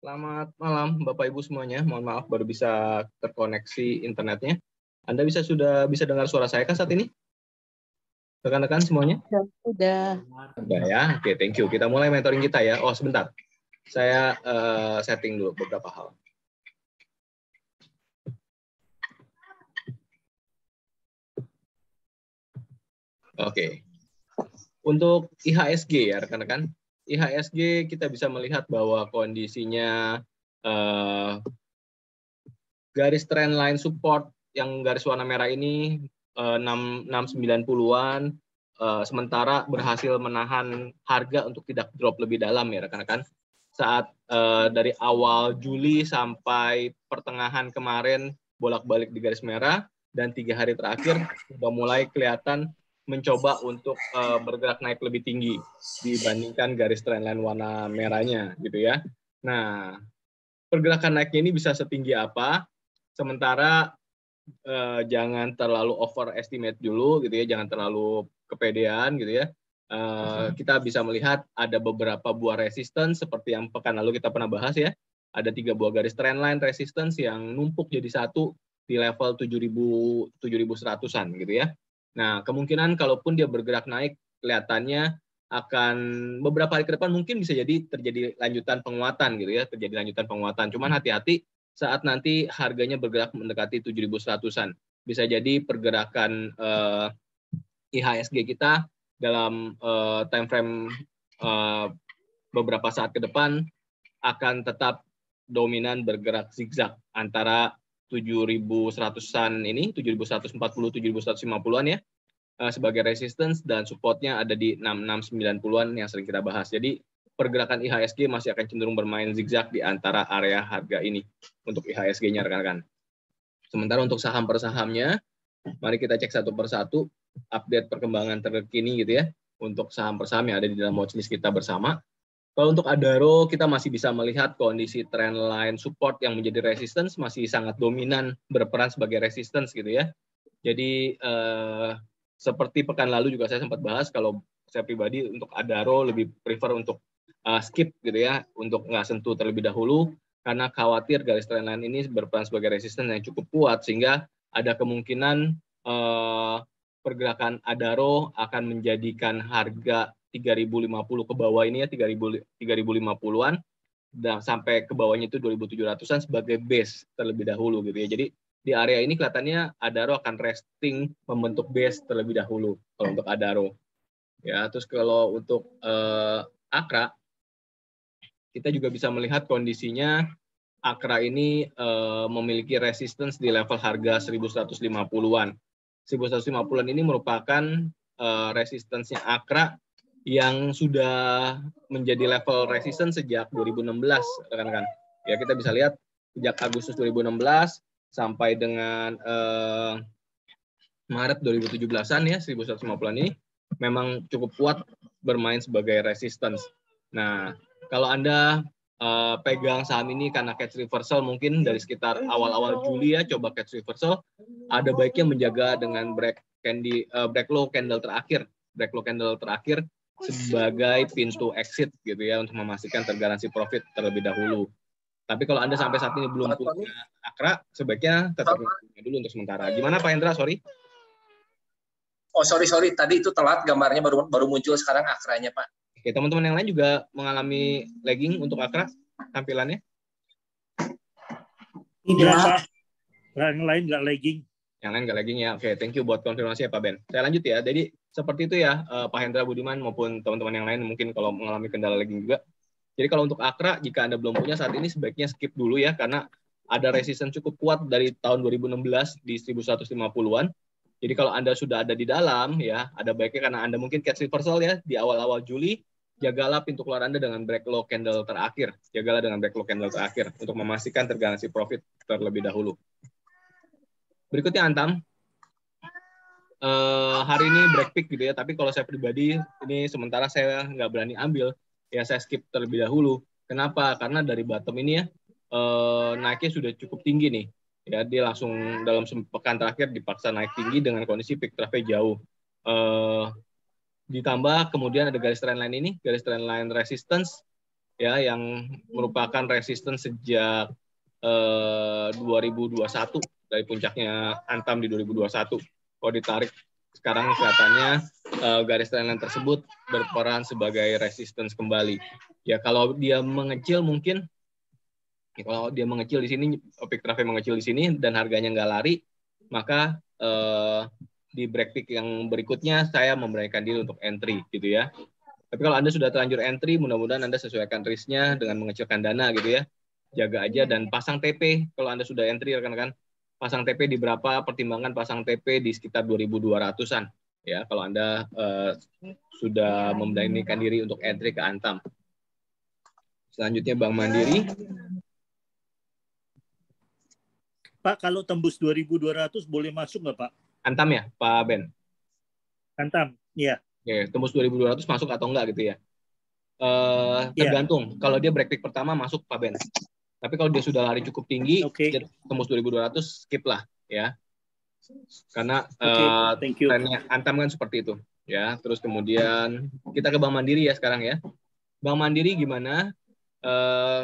Selamat malam Bapak Ibu semuanya. Mohon maaf baru bisa terkoneksi internetnya. Anda sudah bisa dengar suara saya kan saat ini? Rekan-rekan semuanya? Sudah. Sudah ya. Oke, thank you. Kita mulai mentoring kita ya. Oh, sebentar. Saya setting dulu beberapa hal. Oke. Untuk IHSG ya rekan-rekan. IHSG kita bisa melihat bahwa kondisinya garis trend line support yang garis warna merah ini 690-an, sementara berhasil menahan harga untuk tidak drop lebih dalam ya rekan-rekan. Saat dari awal Juli sampai pertengahan kemarin bolak-balik di garis merah, dan 3 hari terakhir sudah mulai kelihatan mencoba untuk bergerak naik lebih tinggi dibandingkan garis trendline warna merahnya gitu ya. Nah, pergerakan naiknya ini bisa setinggi apa? Sementara jangan terlalu overestimate dulu gitu ya, jangan terlalu kepedean gitu ya. Kita bisa melihat ada beberapa buah resistance seperti yang pekan lalu kita pernah bahas ya. Ada 3 buah garis trendline resistance yang numpuk jadi satu di level 7.100-an gitu ya. Nah, kemungkinan kalaupun dia bergerak naik, kelihatannya akan beberapa hari ke depan mungkin bisa jadi terjadi lanjutan penguatan gitu ya, terjadi lanjutan penguatan. Cuman hati-hati saat nanti harganya bergerak mendekati 7.100-an. Bisa jadi pergerakan IHSG kita dalam time frame beberapa saat ke depan akan tetap dominan bergerak zigzag antara 7.100-an ini, 7.140, 7.150-an ya, sebagai resistance, dan supportnya ada di 690-an yang sering kita bahas. Jadi pergerakan IHSG masih akan cenderung bermain zigzag di antara area harga ini untuk IHSG-nya rekan-rekan. Sementara untuk saham per sahamnya, mari kita cek satu per satu update perkembangan terkini gitu ya untuk saham per saham yang ada di dalam watchlist kita bersama. Kalau untuk Adaro, kita masih bisa melihat kondisi trendline support yang menjadi resistance masih sangat dominan berperan sebagai resistance gitu ya. Jadi seperti pekan lalu juga saya sempat bahas, kalau saya pribadi untuk Adaro lebih prefer untuk skip gitu ya, untuk nggak sentuh terlebih dahulu, karena khawatir garis trendline ini berperan sebagai resistance yang cukup kuat, sehingga ada kemungkinan pergerakan Adaro akan menjadikan harga 3.050 ke bawah ini ya, 3.050-an, dan sampai ke bawahnya itu 2.700-an sebagai base terlebih dahulu gitu ya. Jadi di area ini kelihatannya Adaro akan resting membentuk base terlebih dahulu kalau untuk Adaro. Ya, terus kalau untuk Akra, kita juga bisa melihat kondisinya Akra ini memiliki resistance di level harga 1.150-an. 1.150-an ini merupakan resistance-nya Akra yang sudah menjadi level resistance sejak 2016, rekan-rekan. Ya, kita bisa lihat sejak Agustus 2016 sampai dengan Maret 2017-an ya, 1.150-an ini memang cukup kuat bermain sebagai resistance. Nah, kalau Anda pegang saham ini karena catch reversal mungkin dari sekitar awal-awal Juli ya, coba catch reversal, ada baiknya menjaga dengan break low candle terakhir sebagai pintu exit gitu ya, untuk memastikan tergaransi profit terlebih dahulu. Tapi kalau Anda sampai saat ini belum punya Akra, sebaiknya tetap punya dulu untuk sementara. Gimana Pak Hendra? Sorry. Oh sorry, tadi itu telat gambarnya baru muncul sekarang Akranya Pak. Oke, teman-teman yang lain juga mengalami lagging untuk Akra tampilannya? Tidak Pak, yang lain nggak lagging. Yang lain nggak lagging ya. Oke, thank you buat konfirmasi ya Pak Ben. Saya lanjut ya. Jadi seperti itu ya Pak Hendra Budiman maupun teman-teman yang lain mungkin kalau mengalami kendala lagging juga. Jadi kalau untuk Akra, jika Anda belum punya saat ini sebaiknya skip dulu ya, karena ada resistance cukup kuat dari tahun 2016 di 1.150-an. Jadi kalau Anda sudah ada di dalam ya, ada baiknya karena Anda mungkin catch reversal ya di awal-awal Juli, jagalah pintu keluar Anda dengan break low candle terakhir. Jagalah dengan break low candle terakhir untuk memastikan tergaransi profit terlebih dahulu. Berikutnya Antam. Hari ini break peak gitu ya, tapi kalau saya pribadi ini sementara saya nggak berani ambil, ya saya skip terlebih dahulu. Kenapa? Karena dari bottom ini ya naiknya sudah cukup tinggi nih. Ya, dia langsung dalam sepekan terakhir dipaksa naik tinggi dengan kondisi peak traffic jauh. Ditambah kemudian ada garis trendline ini, garis trendline resistance ya yang merupakan resistance sejak 2021 dari puncaknya Antam di 2021. Kalau ditarik sekarang kelihatannya garis trendline tersebut berperan sebagai resistance kembali. Ya kalau dia mengecil mungkin kalau dia mengecil di sini, peak traffic mengecil di sini dan harganya nggak lari, maka di break peak yang berikutnya saya memberanikan diri untuk entry gitu ya. Tapi kalau Anda sudah terlanjur entry, mudah-mudahan Anda sesuaikan risk-nya dengan mengecilkan dana gitu ya. Jaga aja dan pasang TP kalau Anda sudah entry rekan-rekan. Pasang TP di berapa? Pertimbangan pasang TP di sekitar 2.200-an ya kalau Anda sudah memberanikan diri untuk entry ke Antam. Selanjutnya Bank Mandiri. Pak, kalau tembus 2.200 boleh masuk nggak, Pak? Antam ya, Pak Ben? Antam, iya. Oke, tembus 2.200 masuk atau enggak gitu ya? Tergantung. Kalau dia break peak pertama masuk Pak Ben. Tapi kalau dia sudah lari cukup tinggi, dia tembus 2.200, skip lah ya. Karena trennya Antam kan seperti itu ya. Terus kemudian kita ke Bank Mandiri ya sekarang ya. Bank Mandiri gimana?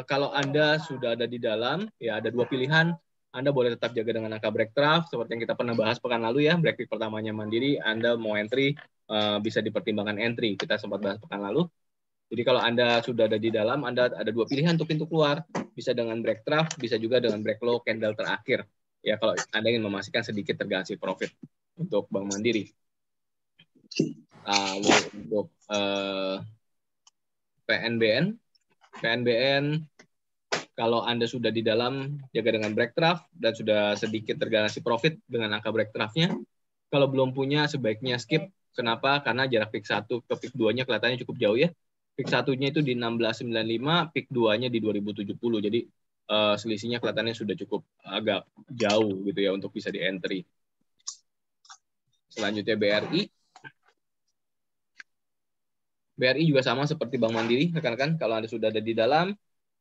Kalau Anda sudah ada di dalam, ya ada dua pilihan. Anda boleh tetap jaga dengan angka break trough, seperti yang kita pernah bahas pekan lalu ya. Break peak pertamanya Mandiri, Anda mau entry, bisa dipertimbangkan entry. Kita sempat bahas pekan lalu. Jadi kalau Anda sudah ada di dalam, Anda ada dua pilihan untuk pintu keluar. Bisa dengan break trough, bisa juga dengan break low candle terakhir. Ya kalau Anda ingin memastikan sedikit terganti profit untuk Bank Mandiri. Lalu untuk PNBN, kalau Anda sudah di dalam, jaga dengan break trough dan sudah sedikit tergaransi profit dengan angka break trough-nya. Kalau belum punya, sebaiknya skip. Kenapa? Karena jarak peak 1 ke peak 2-nya kelihatannya cukup jauh ya. Peak 1-nya itu di 1695, peak 2-nya di 2070. Jadi selisihnya kelihatannya sudah cukup agak jauh gitu ya untuk bisa di-entry. Selanjutnya BRI. BRI juga sama seperti Bank Mandiri, rekan-rekan. Kalau Anda sudah ada di dalam,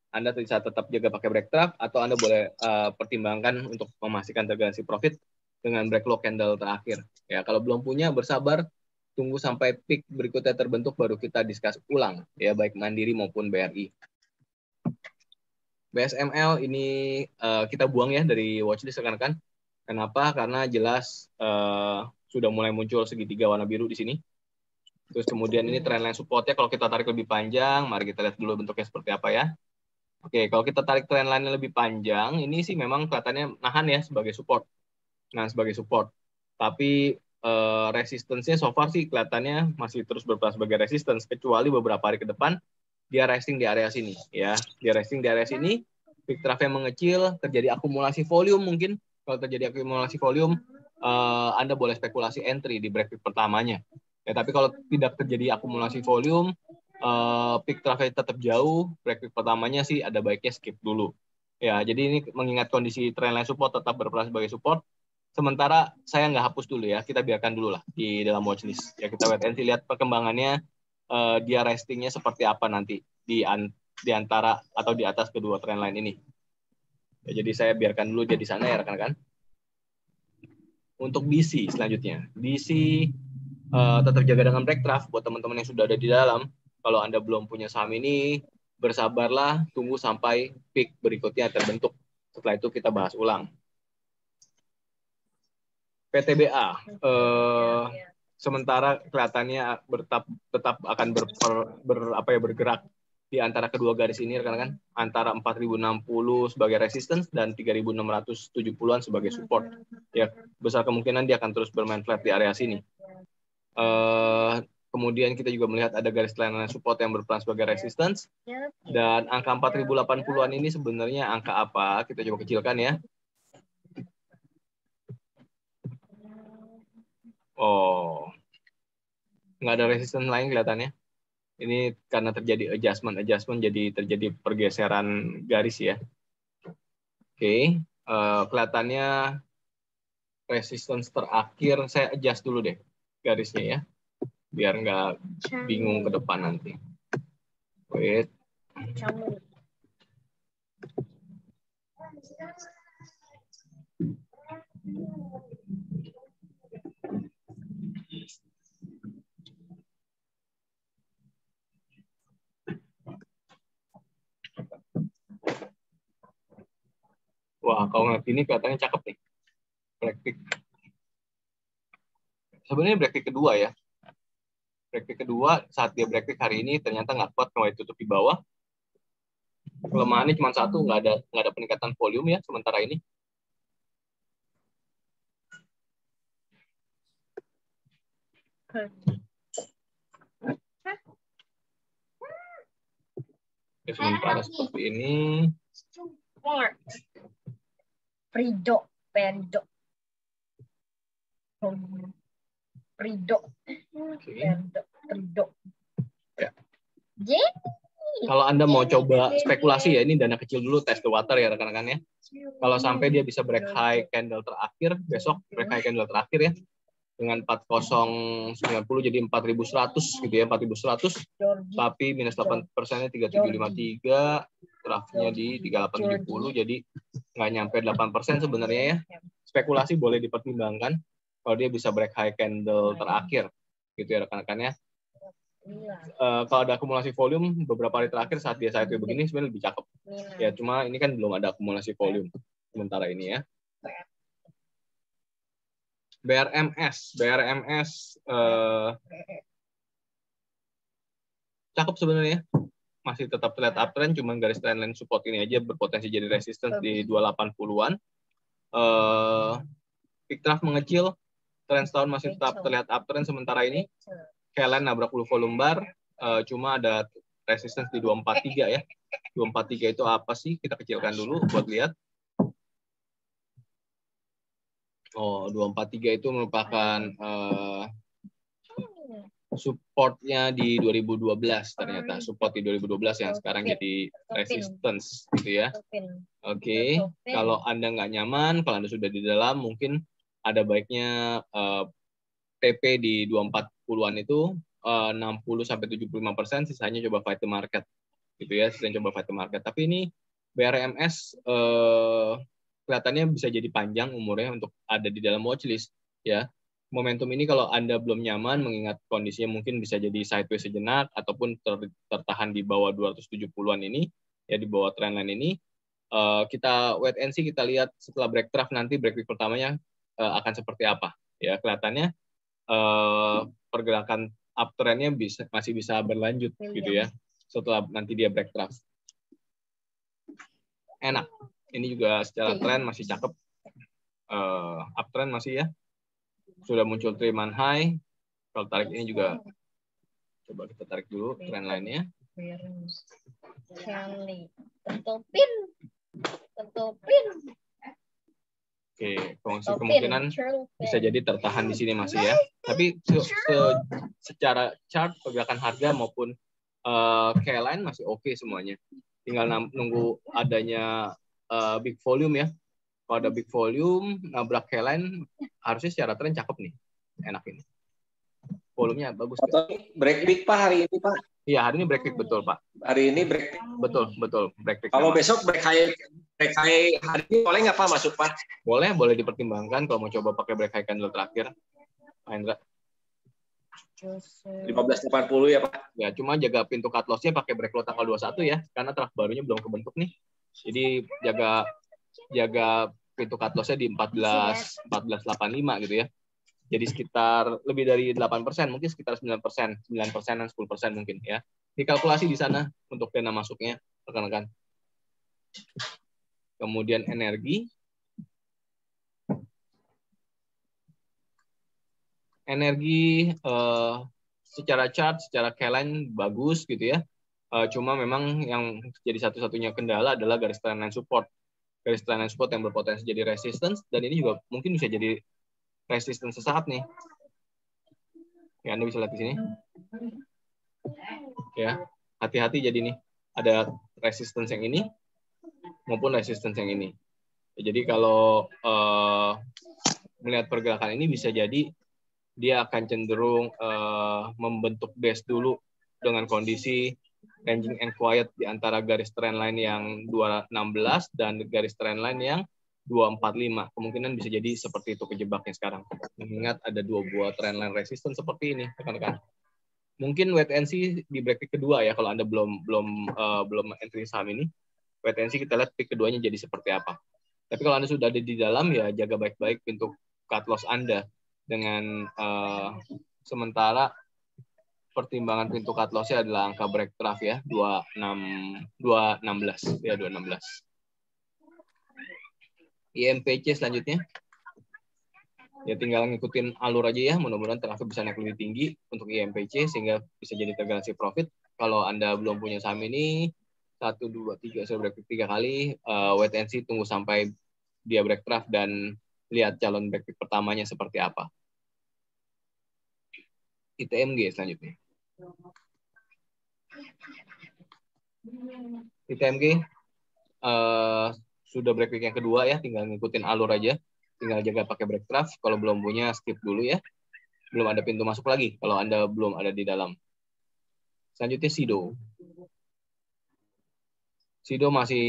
Anda bisa tetap jaga pakai break trough atau Anda boleh pertimbangkan untuk memastikan tergaransi profit dengan break low candle terakhir. Ya, kalau belum punya bersabar, tunggu sampai peak berikutnya terbentuk baru kita discuss ulang ya baik Mandiri maupun BRI. BSML ini kita buang ya dari watchlist rekan-rekan. Kenapa? Karena jelas sudah mulai muncul segitiga warna biru di sini. Terus kemudian ini trendline supportnya kalau kita tarik lebih panjang, mari kita lihat dulu bentuknya seperti apa ya. Oke, kalau kita tarik trendline lebih panjang, ini sih memang kelihatannya nahan ya sebagai support. Nah, sebagai support. Tapi resistance-nya so far sih kelihatannya masih terus berperan sebagai resistance, kecuali beberapa hari ke depan dia resting di area sini. Ya, dia resting di area sini, peak traffic mengecil, terjadi akumulasi volume mungkin. Kalau terjadi akumulasi volume, Anda boleh spekulasi entry di break peak pertamanya. Ya, tapi kalau tidak terjadi akumulasi volume, peak traffic tetap jauh, break peak pertamanya sih ada baiknya skip dulu. Ya, jadi ini mengingat kondisi trendline support tetap berperan sebagai support. Sementara saya nggak hapus dulu ya, kita biarkan dulu lah di dalam watchlist. Ya kita wait and see, lihat perkembangannya, dia restingnya seperti apa nanti di antara atau di atas kedua trendline ini. Ya, jadi saya biarkan dulu jadi sana ya rekan-rekan. Untuk DC selanjutnya, DC tetap jaga dengan break trough buat teman-teman yang sudah ada di dalam. Kalau Anda belum punya saham ini, bersabarlah, tunggu sampai peak berikutnya terbentuk. Setelah itu kita bahas ulang. PTBA, sementara kelihatannya tetap akan bergerak di antara kedua garis ini, rekan-rekan, antara 4.060 sebagai resistance dan 3.670-an sebagai support. Ya, besar kemungkinan dia akan terus bermain flat di area sini. Kemudian kita juga melihat ada garis trendline support yang berperan sebagai resistance. Dan angka 4.080-an ini sebenarnya angka apa? Kita coba kecilkan ya. Oh, nggak ada resistance lain kelihatannya. Ini karena terjadi adjustment jadi terjadi pergeseran garis ya. Oke, kelihatannya resistance terakhir saya adjust dulu deh garisnya ya, biar nggak bingung ke depan nanti. Wait. Wah, kalau ngeliat ini kelihatannya cakep nih. Black tick. Sebenarnya black tick kedua ya. Black tick kedua, saat dia black tick hari ini ternyata nggak kuat kalau tutup di bawah. Kelemahannya cuma satu, nggak ada peningkatan volume ya sementara ini. Ya, sementara seperti ini. Perido. Ya. Kalau Anda mau coba spekulasi ya, ini dana kecil dulu, test the water ya rekan-rekan ya. Kalau sampai dia bisa break high candle terakhir, besok break high candle terakhir ya, dengan 4090 jadi 4100 gitu ya, 4100, tapi minus 8%-nya 3753, draftnya di 3870, jadi nggak nyampe 8% sebenarnya ya. Spekulasi boleh dipertimbangkan kalau dia bisa break high candle terakhir gitu ya rekan-rekan ya. Kalau ada akumulasi volume beberapa hari terakhir saat dia sideways begini sebenarnya lebih cakep ya, cuma ini kan belum ada akumulasi volume sementara ini ya. BRMS cakep sebenarnya, masih tetap terlihat uptrend, cuman garis trendline support ini aja berpotensi jadi resistance di 280-an. Peak trough mengecil, trend setahun masih tetap terlihat uptrend sementara ini. Kalian nabrak dulu volume bar, cuma ada resistance di 243 ya. 243 itu apa sih? Kita kecilkan dulu buat lihat. Oh, 243 itu merupakan supportnya di 2012 ternyata. Support di 2012 yang sekarang jadi resistance gitu ya. Oke. Kalau Anda nggak nyaman, kalau Anda sudah di dalam, mungkin ada baiknya TP di 240-an itu 60-75%, sisanya coba fight the market gitu ya, sisanya coba fight the market. Tapi ini BRMS kelihatannya bisa jadi panjang umurnya untuk ada di dalam watchlist ya. Momentum ini kalau Anda belum nyaman, mengingat kondisinya mungkin bisa jadi sideways sejenak ataupun tertahan di bawah 270-an ini ya, di bawah trendline ini. Kita wait and see, kita lihat setelah break trough nanti break week pertamanya akan seperti apa ya. Kelihatannya pergerakan uptrendnya masih bisa berlanjut gitu ya setelah nanti dia break trough. Enak, ini juga secara tren masih cakep, uptrend masih ya, sudah muncul 3-month high. Kalau tarik ini juga coba kita tarik dulu trend lainnya. Tutupin. Oke, kemungkinan bisa jadi tertahan di sini masih ya. Tapi secara chart pergerakan harga maupun K-line masih oke semuanya. Tinggal nunggu adanya big volume ya. Kalau ada big volume, nabrak K-line harusnya secara tren cakep nih. Enak ini. Volumenya bagus. Break big Pak hari ini Pak? Iya, hari ini break big betul Pak. Hari ini break big. Betul break big. Kalau besok break high hari ini boleh nggak Pak masuk Pak? Boleh dipertimbangkan kalau mau coba pakai break high candle terakhir. Pak Indra. 1580 ya Pak. Ya, cuma jaga pintu cut loss-nya pakai break low tanggal 21 ya, karena trough barunya belum kebentuk nih. Jadi jaga pintu cut loss-nya di 1485 gitu ya. Jadi sekitar lebih dari 8%, mungkin sekitar 9%, 9%-an 10% mungkin ya. Dikalkulasi di sana untuk dana masuknya, rekan-rekan. Kemudian energi. Secara chart, secara K-line bagus gitu ya. Cuma memang yang jadi satu-satunya kendala adalah garis trendline support. Garis trendline support yang berpotensi jadi resistance, dan ini juga mungkin bisa jadi resistance sesaat nih. Ya, Anda bisa lihat di sini. Ya, hati-hati jadi nih. Ada resistance yang ini maupun resistance yang ini. Jadi kalau melihat pergerakan ini bisa jadi dia akan cenderung membentuk base dulu dengan kondisi ranging and quiet di antara garis trendline yang 216 dan garis trendline yang 245. Kemungkinan bisa jadi seperti itu kejebaknya sekarang. Mengingat ada dua buah trendline resistance seperti ini, rekan-rekan. Mungkin wait and see di break peak kedua ya, kalau Anda belum entry saham ini. Wait and see, kita lihat peak keduanya jadi seperti apa. Tapi kalau Anda sudah ada di dalam, ya jaga baik-baik pintu cut loss Anda. Dengan sementara pertimbangan pintu cut loss-nya adalah angka break trough ya, 216. Ya, 216. IMPC selanjutnya. Ya tinggal ngikutin alur aja ya, mudah-mudahan traffic bisa naik lebih tinggi untuk IMPC sehingga bisa jadi tergarantisi profit. Kalau Anda belum punya saham ini, 1, 2, 3, saya break 3 kali, wait and see, tunggu sampai dia break trough dan lihat calon break pertamanya seperti apa. ITMG selanjutnya. ITMG sudah break yang kedua ya, tinggal ngikutin alur aja. Tinggal jaga pakai break trough. Kalau belum punya, skip dulu ya. Belum ada pintu masuk lagi kalau Anda belum ada di dalam. Selanjutnya SIDO. SIDO masih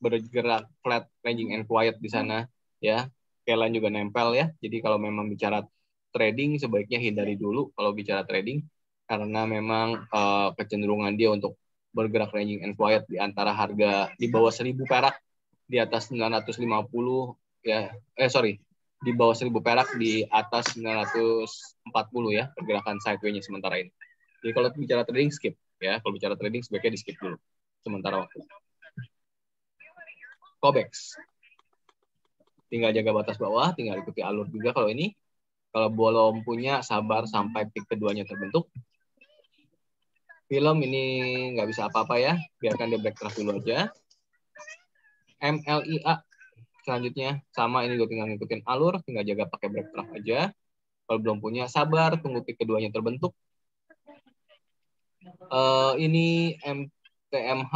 bergerak flat, ranging and quiet di sana ya. Kalian juga nempel ya. Jadi kalau memang bicara trading sebaiknya hindari dulu kalau bicara trading karena memang kecenderungan dia untuk bergerak ranging and quiet di antara harga di bawah 1.000 perak, di atas 950 ya. Di bawah 1.000 perak, di atas 940 ya pergerakan sideways-nya sementara ini. Jadi kalau bicara trading skip ya. Kalau bicara trading sebaiknya di skip dulu sementara waktu. COBEX. Tinggal jaga batas bawah, tinggal ikuti alur juga kalau ini. Kalau belum punya, sabar sampai peak keduanya terbentuk. Film ini nggak bisa apa-apa ya, biarkan dia break trough dulu aja. MLIA selanjutnya sama, ini gue tinggal ngikutin alur, tinggal jaga pakai break trough aja. Kalau belum punya, sabar tunggu peak keduanya terbentuk. Ini MTMH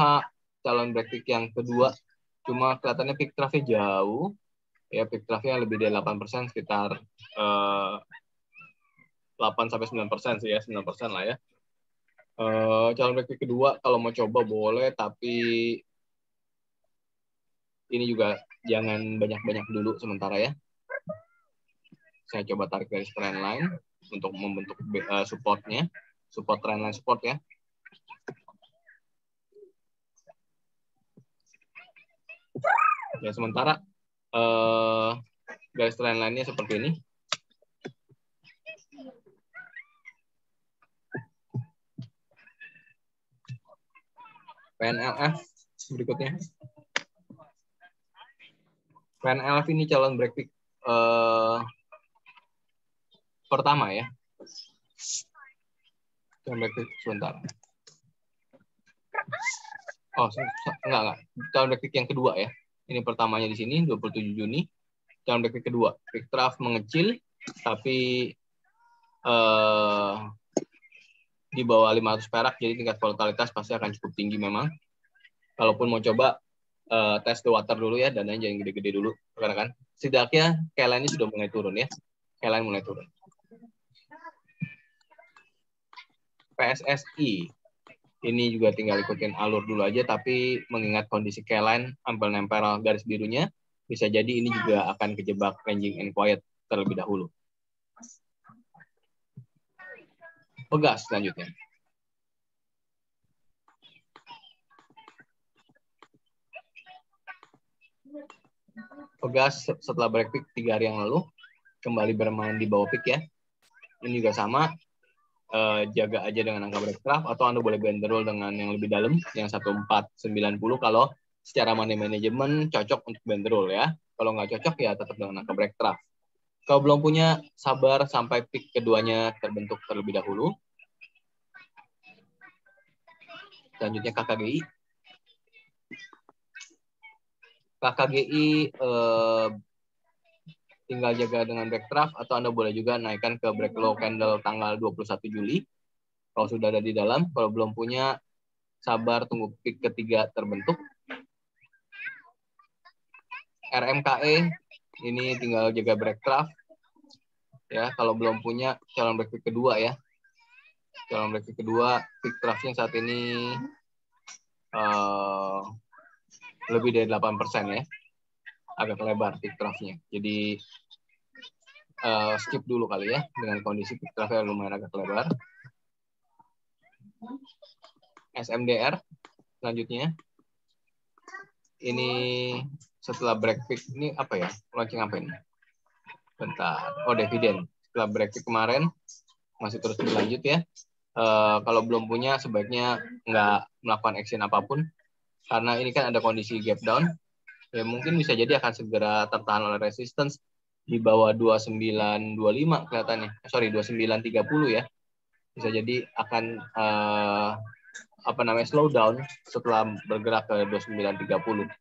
calon break peak yang kedua, cuma kelihatannya peak trough-nya jauh. Ya, peak trough-nya lebih dari 8%, sekitar 8-9% sih ya, 9% lah ya. Calon break peak kedua kalau mau coba boleh, tapi ini juga jangan banyak-banyak dulu sementara ya. Saya coba tarik garis trendline untuk membentuk supportnya, support trendline support ya. Ya sementara garis trendline-nya seperti ini. PNLF berikutnya. PNLF ini calon break peak pertama ya. Calon break peak sebentar. Oh, enggak. Calon break peak yang kedua ya. Ini pertamanya di sini 27 Juni. Calon break peak kedua. Peak trough mengecil tapi di bawah 500 perak, jadi tingkat volatilitas pasti akan cukup tinggi memang. Kalaupun mau coba test the water dulu ya, dananya jangan gede-gede dulu, karena kan setidaknya KLN ini sudah mulai turun ya. KLN mulai turun. PSSI ini juga tinggal ikutin alur dulu aja, tapi mengingat kondisi KLN nempel garis birunya, bisa jadi ini juga akan kejebak ranging and quiet terlebih dahulu. Pegas selanjutnya. Pegas setelah break peak 3 hari yang lalu kembali bermain di bawah peak ya. Ini juga sama, jaga aja dengan angka break trough, atau Anda boleh bandrol dengan yang lebih dalam, yang 1490 kalau secara money management cocok untuk bandrol ya. Kalau nggak cocok ya tetap dengan angka break trough. Kalau belum punya, sabar sampai peak keduanya terbentuk terlebih dahulu. Selanjutnya KKGI. KKGI tinggal jaga dengan break trough, atau Anda boleh juga naikkan ke break low candle tanggal 21 Juli. Kalau sudah ada di dalam, kalau belum punya, sabar tunggu peak ketiga terbentuk. RMKE ini tinggal jaga break trough. Ya, kalau belum punya, calon break peak kedua ya. Calon break peak kedua, peak trough-nya saat ini lebih dari 8% ya. Agak lebar peak trough-nya. Jadi skip dulu kali ya, dengan kondisi peak trough-nya lumayan agak lebar. SMDR selanjutnya. Ini setelah break fix ini apa ya? Launching apa ini? Bentar. Oh, dividen. Setelah break fix kemarin masih terus berlanjut ya. Kalau belum punya sebaiknya nggak melakukan action apapun karena ini kan ada kondisi gap down. Ya mungkin bisa jadi akan segera tertahan oleh resistance di bawah 2925 kelihatannya. Sorry, 2930 ya. Bisa jadi akan slow down setelah bergerak ke 2930.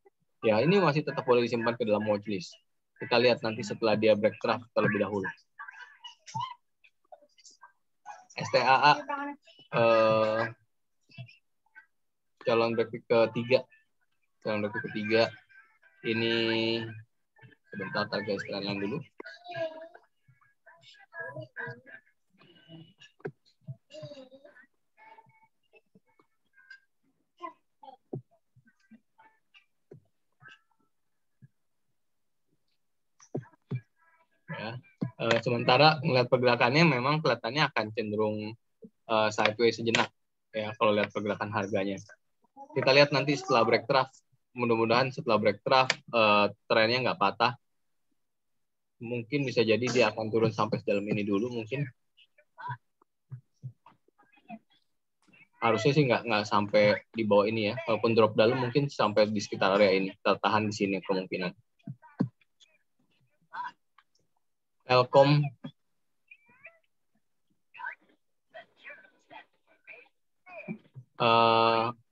Ya, ini masih tetap boleh disimpan ke dalam watchlist. Kita lihat nanti setelah dia break trough terlebih dahulu. STAA calon break ketiga. Calon break ketiga ini sebentar guys, sekalian dulu. Ya. Sementara melihat pergerakannya memang kelihatannya akan cenderung sideways sejenak ya kalau lihat pergerakan harganya. Kita lihat nanti setelah break trough, mudah-mudahan setelah break trough trennya nggak patah. Mungkin bisa jadi dia akan turun sampai dalam ini dulu mungkin. Harusnya sih nggak sampai di bawah ini ya. Walaupun drop dalam mungkin sampai di sekitar area ini, tertahan di sini kemungkinan. Telkom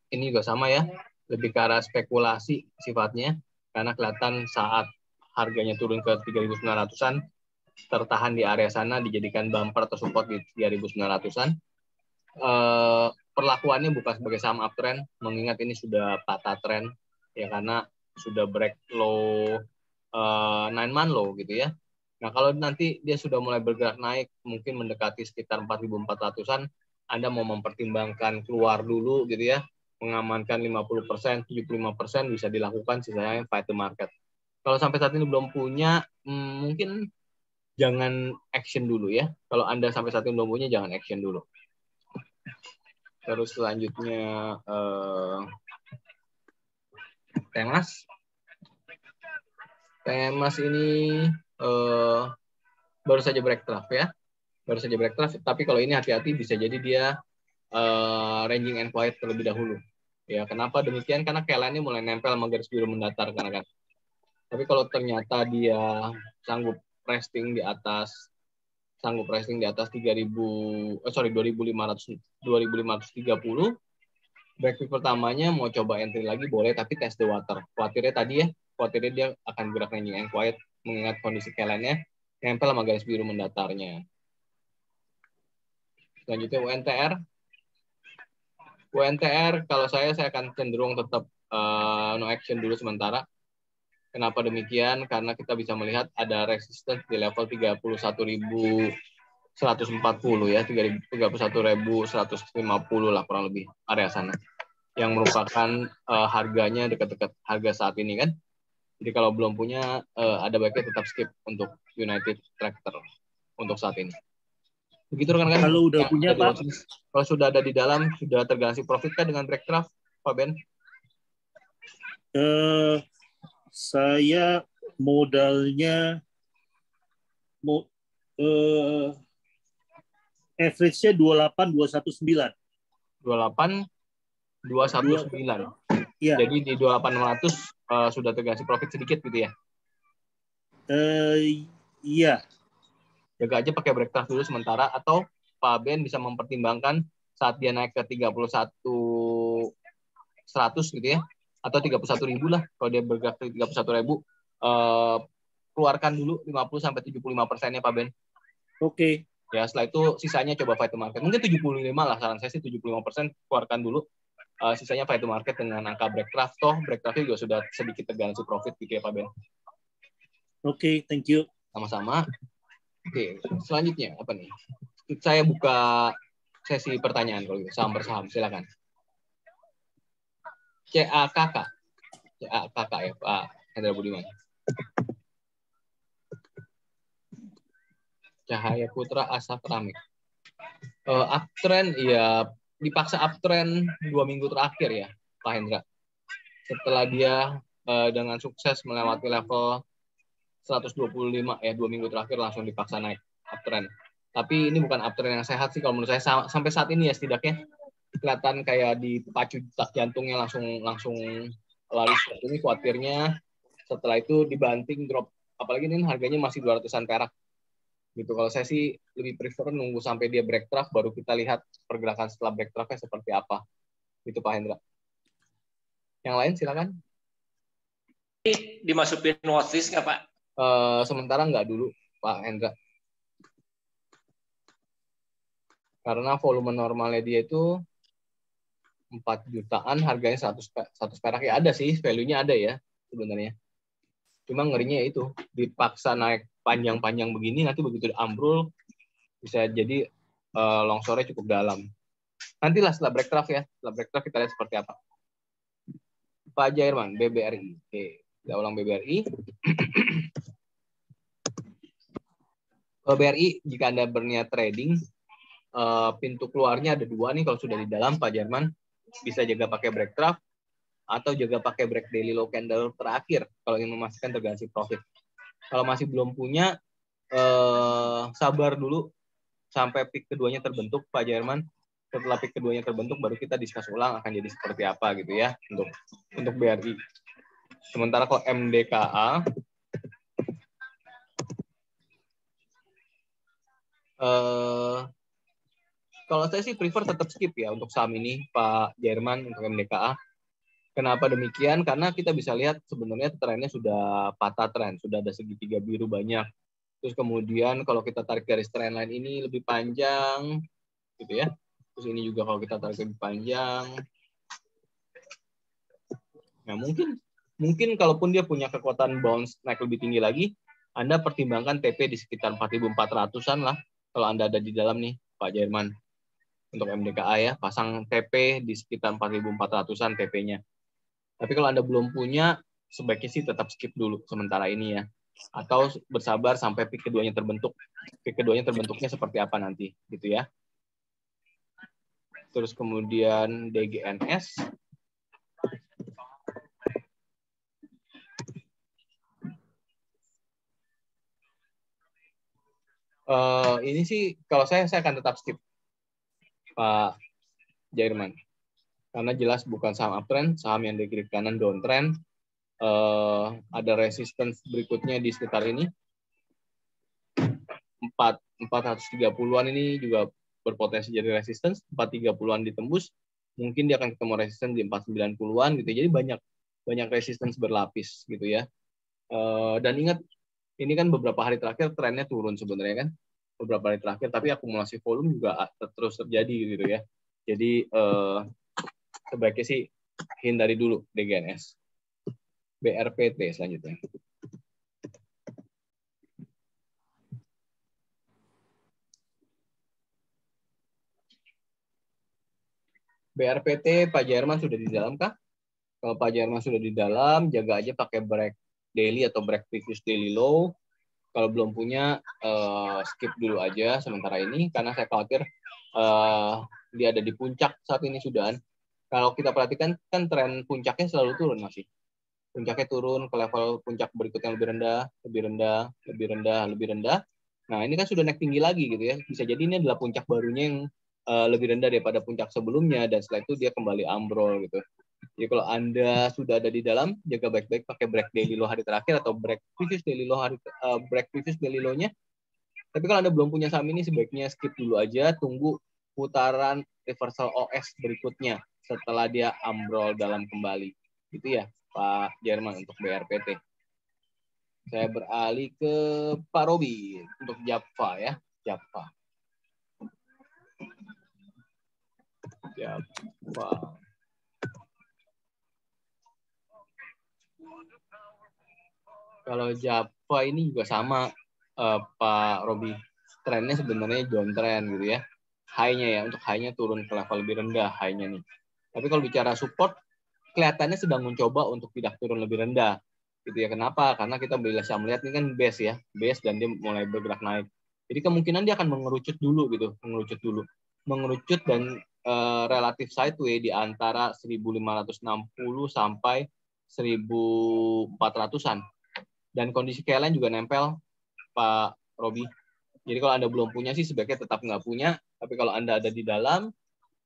ini juga sama ya, lebih ke arah spekulasi sifatnya karena kelihatan saat harganya turun ke 3.900-an tertahan di area sana dijadikan bumper atau support di 3.900-an. Perlakuannya bukan sebagai saham uptrend mengingat ini sudah patah tren ya karena sudah break low 9-month low gitu ya. Nah, kalau nanti dia sudah mulai bergerak naik, mungkin mendekati sekitar 4.400-an, Anda mau mempertimbangkan keluar dulu gitu ya, mengamankan 50%, 75% bisa dilakukan, sisanya fight the market. Kalau sampai saat ini belum punya, mungkin jangan action dulu ya. Kalau Anda sampai saat ini belum punya, jangan action dulu. Terus selanjutnya, Temas ini baru saja break trough ya, baru saja break trough. Tapi kalau ini hati-hati bisa jadi dia ranging and quiet terlebih dahulu. Ya kenapa demikian? Karena KLN-nya mulai nempel sama garis biru mendatar kan. Tapi kalau ternyata dia sanggup resting di atas 3.000, 2.530. Break pertamanya mau coba entry lagi boleh, tapi test the water. Khawatirnya dia akan gerak ranging and quiet mengingat kondisi KLN-nya nempel sama garis biru mendatarnya. Selanjutnya UNTR kalau saya akan cenderung tetap no action dulu sementara. Kenapa demikian? Karena kita bisa melihat ada resistance di level 31.140 ya, 31.150 lah kurang lebih area sana. Yang merupakan harganya dekat-dekat harga saat ini kan. Jadi kalau belum punya, ada baiknya tetap skip untuk United Tractor untuk saat ini. Begitu kan? Kalau udah punya, Pak? Kalau sudah ada di dalam, sudah tergaransi profit kan dengan break trough, Pak Ben? Saya modalnya average-nya 28.219. 28.219. Iya. Jadi di 28.500 sudah tergaransi profit sedikit gitu ya? Iya. Jaga aja pakai break trough dulu sementara, atau Pak Ben bisa mempertimbangkan saat dia naik ke 31.100 gitu ya, atau 31.000 lah. Kalau dia bergerak ke 31.000, keluarkan dulu 50-75%-nya Pak Ben. Oke. Ya setelah itu sisanya coba fight the market. Mungkin 75 lah, saran saya sih 75% keluarkan dulu. Sisanya fight the market dengan angka break trough. Toh break trough juga sudah sedikit tergaransi profit gitu ya Pak Ben. Oke, thank you. Sama-sama. Oke, selanjutnya apa nih? Saya buka sesi pertanyaan kalau gitu, saham per saham, silakan. CAKK ya Pak Hendra Budiman. Cahaya Putra Asa Keramik. Uptrend ya dipaksa uptrend 2 minggu terakhir ya Pak Hendra. Setelah dia dengan sukses melewati level 125 ya, 2 minggu terakhir langsung dipaksa naik uptrend. Tapi ini bukan uptrend yang sehat sih kalau menurut saya, sampai saat ini ya setidaknya kelihatan kayak dipacu jantungnya langsung lari seperti ini. Khawatirnya setelah itu dibanting drop, apalagi ini harganya masih 200-an perak gitu. Kalau saya sih lebih prefer nunggu sampai dia break trough baru kita lihat pergerakan setelah break trough-nya seperti apa gitu Pak Hendra. Yang lain silakan. Ini dimasukin watchlist nggak Pak? Sementara nggak dulu Pak Hendra, karena volume normalnya dia itu 4 jutaan, harganya 100 perak ya, ada sih value-nya ada ya sebenarnya. Cuma ngerinya itu dipaksa naik panjang-panjang begini, nanti begitu ambrol bisa jadi longsornya cukup dalam. Nantilah setelah break trough ya, setelah break trough kita lihat seperti apa. Pak Jairman, BBRI. Oke, kita ulang BBRI. BBRI jika Anda berniat trading, pintu keluarnya ada 2 nih kalau sudah di dalam Pak Jerman, bisa jaga pakai break trough atau jaga pakai break daily low candle terakhir kalau ingin memastikan terganti profit. Kalau masih belum punya, sabar dulu sampai peak keduanya terbentuk Pak Jerman. Setelah peak keduanya terbentuk baru kita discuss ulang akan jadi seperti apa gitu ya untuk BRI. Sementara kalau MDKA kalau saya sih prefer tetap skip ya untuk saham ini Pak Jerman untuk MDKA. Kenapa demikian? Karena kita bisa lihat sebenarnya trennya sudah patah tren, sudah ada segitiga biru banyak. Terus kemudian kalau kita tarik garis trendline ini lebih panjang, gitu ya. Terus ini juga kalau kita tarik lebih panjang, ya mungkin kalaupun dia punya kekuatan bounce naik lebih tinggi lagi, Anda pertimbangkan TP di sekitar 4.400-an lah kalau Anda ada di dalam nih Pak Jerman. Untuk MDKA ya, pasang TP di sekitar 4.400-an TP-nya. Tapi kalau Anda belum punya, sebaiknya sih tetap skip dulu sementara ini ya. Atau bersabar sampai peak keduanya terbentuk. Peak keduanya terbentuknya seperti apa nanti, gitu ya. Terus kemudian DGNS. Ini sih kalau saya akan tetap skip Pak Jerman. Karena jelas bukan saham uptrend, saham yang di kiri kanan downtrend. Ada resistance berikutnya di sekitar ini. 430-an ini juga berpotensi jadi resistance. 430-an ditembus, mungkin dia akan ketemu resistance di 490-an gitu. Jadi banyak resistance berlapis gitu ya. Dan ingat, ini kan beberapa hari terakhir trennya turun sebenarnya kan. Beberapa hari terakhir, tapi akumulasi volume juga terus terjadi gitu ya. Jadi sebaiknya sih hindari dulu DGNS. BRPT selanjutnya. BRPT Pak Jerman sudah di dalam kah? Kalau Pak Jerman sudah di dalam, jaga aja pakai break daily atau break previous daily low. Kalau belum punya, skip dulu aja sementara ini karena saya khawatir dia ada di puncak saat ini sudah. Kalau kita perhatikan kan tren puncaknya selalu turun masih. Puncaknya turun ke level puncak berikutnya lebih rendah, lebih rendah, lebih rendah, lebih rendah. Nah ini kan sudah naik tinggi lagi gitu ya. Bisa jadi ini adalah puncak barunya yang lebih rendah daripada puncak sebelumnya dan setelah itu dia kembali ambrol gitu. Jadi kalau Anda sudah ada di dalam, jaga baik-baik pakai break daily low hari terakhir atau break previous daily low break previous daily low-nya. Tapi kalau Anda belum punya saham ini sebaiknya skip dulu aja, tunggu putaran reversal OS berikutnya setelah dia ambrol dalam kembali. Gitu ya Pak Jerman untuk BRPT. Saya beralih ke Pak Robi untuk Java ya, Java. Kalau Java ini juga sama Pak Robi. Trennya sebenarnya downtrend gitu ya. High-nya ya, untuk high-nya turun ke level lebih rendah high-nya nih. Tapi kalau bicara support, kelihatannya sedang mencoba untuk tidak turun lebih rendah. Gitu ya. Kenapa? Karena kita bisa melihat ini kan base ya. Base dan dia mulai bergerak naik. Jadi kemungkinan dia akan mengerucut dulu gitu. Mengerucut dan relatif sideways di antara 1560 sampai 1400-an. Dan kondisi KLN juga nempel, Pak Robi. Jadi kalau Anda belum punya sih sebaiknya tetap nggak punya. Tapi kalau Anda ada di dalam,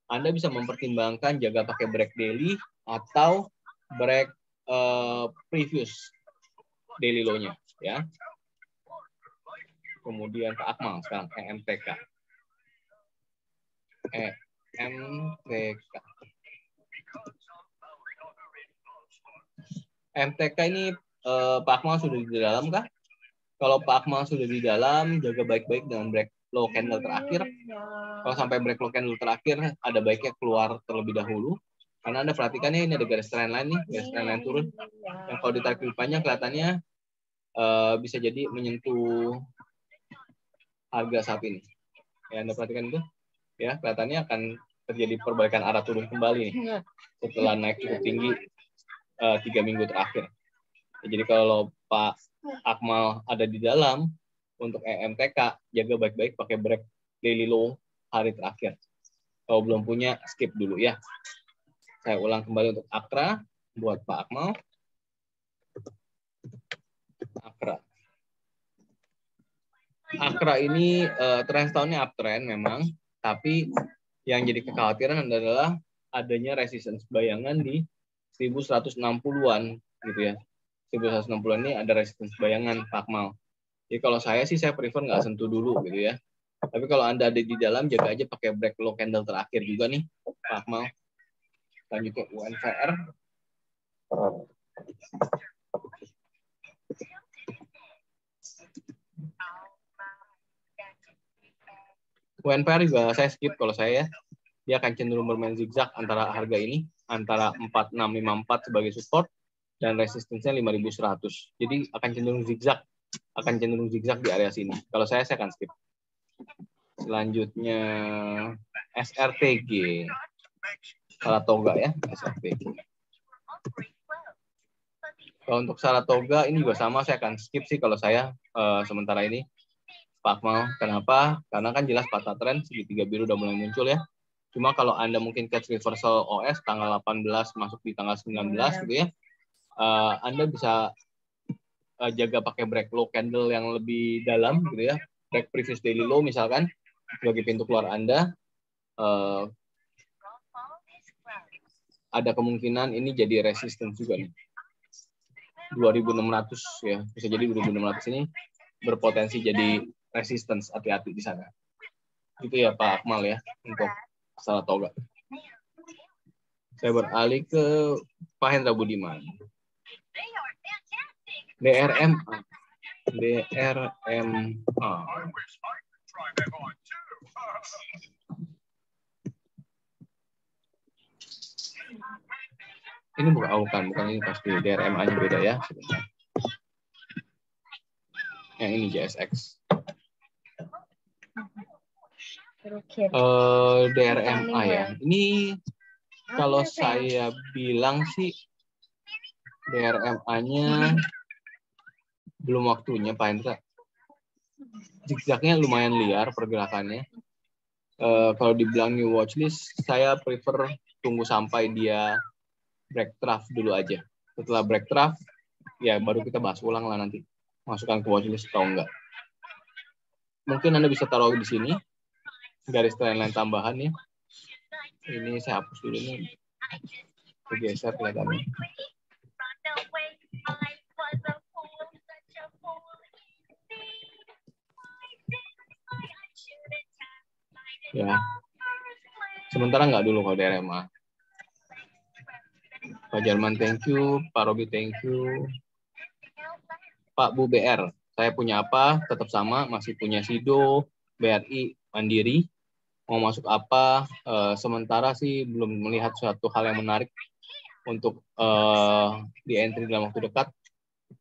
Anda bisa mempertimbangkan jaga pakai break daily atau break previous daily low-nya. Ya. Kemudian ke Akmal sekarang, EMTK. MTK ini Pak Akmal sudah di dalam kah? Kalau Pak Akmal sudah di dalam, jaga baik-baik dengan break low candle terakhir. Kalau sampai break low candle terakhir, ada baiknya keluar terlebih dahulu. Karena Anda perhatikan ini ada garis trend line nih, garis trend line turun. Yang kalau ditarik lebih panjang kelihatannya bisa jadi menyentuh harga saat ini. Ya, Anda perhatikan itu. Ya, kelihatannya akan terjadi perbaikan arah turun kembali nih. Setelah naik cukup tinggi 3 minggu terakhir. Jadi kalau Pak Akmal ada di dalam untuk EMTK, jaga baik-baik pakai break daily low hari terakhir. Kalau belum punya, skip dulu ya. Saya ulang kembali untuk Akra buat Pak Akmal. Akra ini trend tahunnya uptrend memang, tapi yang jadi kekhawatiran adalah adanya resistance bayangan di 1160-an gitu ya. 1160-an ini ada resistance bayangan Pak Akmal. Jadi kalau saya sih saya prefer nggak sentuh dulu gitu ya. Tapi kalau Anda ada di dalam, jaga aja pakai break low candle terakhir juga nih Pak Akmal. Lanjut ke UNVR. UNVR juga saya skip kalau saya ya. Dia akan cenderung bermain zigzag antara harga ini, antara 4654 sebagai support dan resistensinya 5100. Jadi akan cenderung zigzag di area sini. Kalau saya akan skip. Selanjutnya SRTG. Saratoga ya, SRTG. Kalau untuk Saratoga ini juga sama, saya akan skip sih kalau saya sementara ini. Pak Akmal, kenapa? Karena kan jelas patah tren, segitiga biru udah mulai muncul ya. Cuma kalau Anda mungkin catch reversal OS tanggal 18 masuk di tanggal 19 gitu ya, Anda bisa jaga pakai break low candle yang lebih dalam gitu ya, break previous daily low misalkan sebagai pintu keluar Anda. Ada kemungkinan ini jadi resistance juga nih. 2600 ya, bisa jadi 2600 ini berpotensi jadi resistance, hati-hati di sana. Itu ya Pak Akmal ya untuk Saratoga. Saya beralih ke Pak Hendra Budiman. DRMA. Ini bukan ini pasti DRMA-nya beda ya. Yang ini JSX. DRMA ya. Ini kalau saya bilang sih DRMA-nya belum waktunya Pak Hendra. Zigzagnya lumayan liar pergerakannya. Kalau dibilang new watchlist, saya prefer tunggu sampai dia break trough dulu aja. Setelah break trough, ya baru kita bahas ulang lah nanti. Masukkan ke watchlist atau enggak. Mungkin Anda bisa taruh di sini. Garis trendline tambahan ya. Ini saya hapus dulu nih. Bergeser kelihatannya. Ya. Sementara enggak dulu kalau DRMA. Pak Jarman, thank you. Pak Robi, thank you. Pak Bu BR, saya punya apa? Tetap sama, masih punya Sido, BRI, Mandiri. Mau masuk apa? Sementara sih belum melihat suatu hal yang menarik untuk di entry dalam waktu dekat.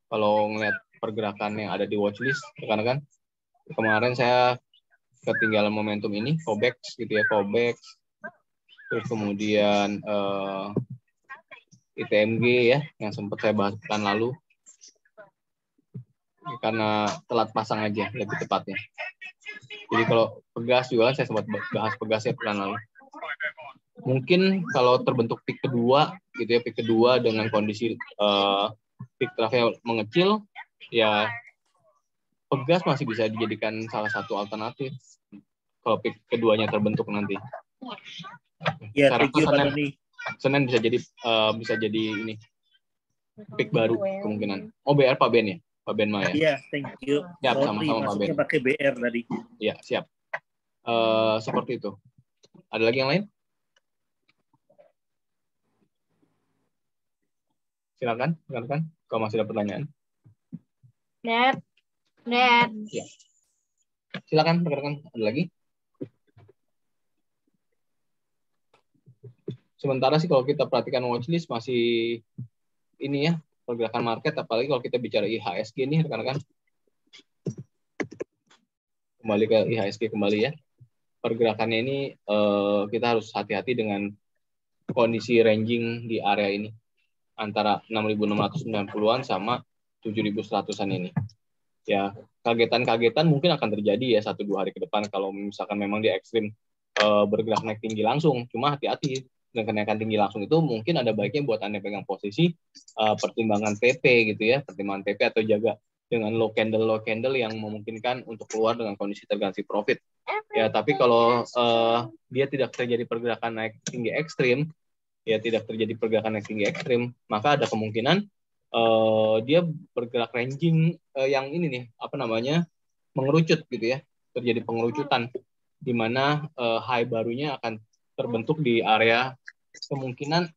Kalau ngelihat pergerakan yang ada di watchlist, rekan-rekan. Kemarin saya ketinggalan momentum ini, Fobex gitu ya, Fobex. Terus kemudian ITMG ya, yang sempat saya bahas pekan lalu. Karena telat pasang aja, lebih tepatnya. Jadi kalau Pegas juga saya sempat bahas Pegas ya pekan lalu. Mungkin kalau terbentuk peak kedua, gitu ya, peak kedua dengan kondisi peak trough-nya mengecil, ya pegas masih bisa dijadikan salah satu alternatif kalau peak keduanya terbentuk nanti. Ya, Saya thank you Pak rasa Doni. Senin bisa jadi ini peak baru kemungkinan. Oh, BR Pak Ben ya? Pak Ben Ma ya? Iya, thank you. Siap, Sorry, sama-sama Pak masuknya Ben. pakai BR tadi. Iya, siap. Seperti itu. Ada lagi yang lain? Silakan. Kalau masih ada pertanyaan. Net. Ya. Silakan, rekan-rekan. Ada lagi? Sementara sih kalau kita perhatikan watchlist masih ini ya, pergerakan market, apalagi kalau kita bicara IHSG nih, rekan-rekan. Kembali ke IHSG kembali ya. Pergerakannya ini kita harus hati-hati dengan kondisi ranging di area ini. Antara 6.690-an sama 7.100-an ini. Ya, kagetan-kagetan mungkin akan terjadi ya 1-2 hari ke depan kalau misalkan memang dia ekstrim bergerak naik tinggi langsung. Cuma hati-hati dengan kenaikan tinggi langsung itu mungkin ada baiknya buat Anda pegang posisi pertimbangan TP gitu ya, pertimbangan TP atau jaga dengan low candle yang memungkinkan untuk keluar dengan kondisi terganti profit. Ya, tapi kalau dia tidak terjadi pergerakan naik tinggi ekstrim, ya tidak terjadi pergerakan naik tinggi ekstrim, maka ada kemungkinan dia bergerak ranging yang ini nih, mengerucut gitu ya, terjadi pengerucutan di mana high barunya akan terbentuk di area kemungkinan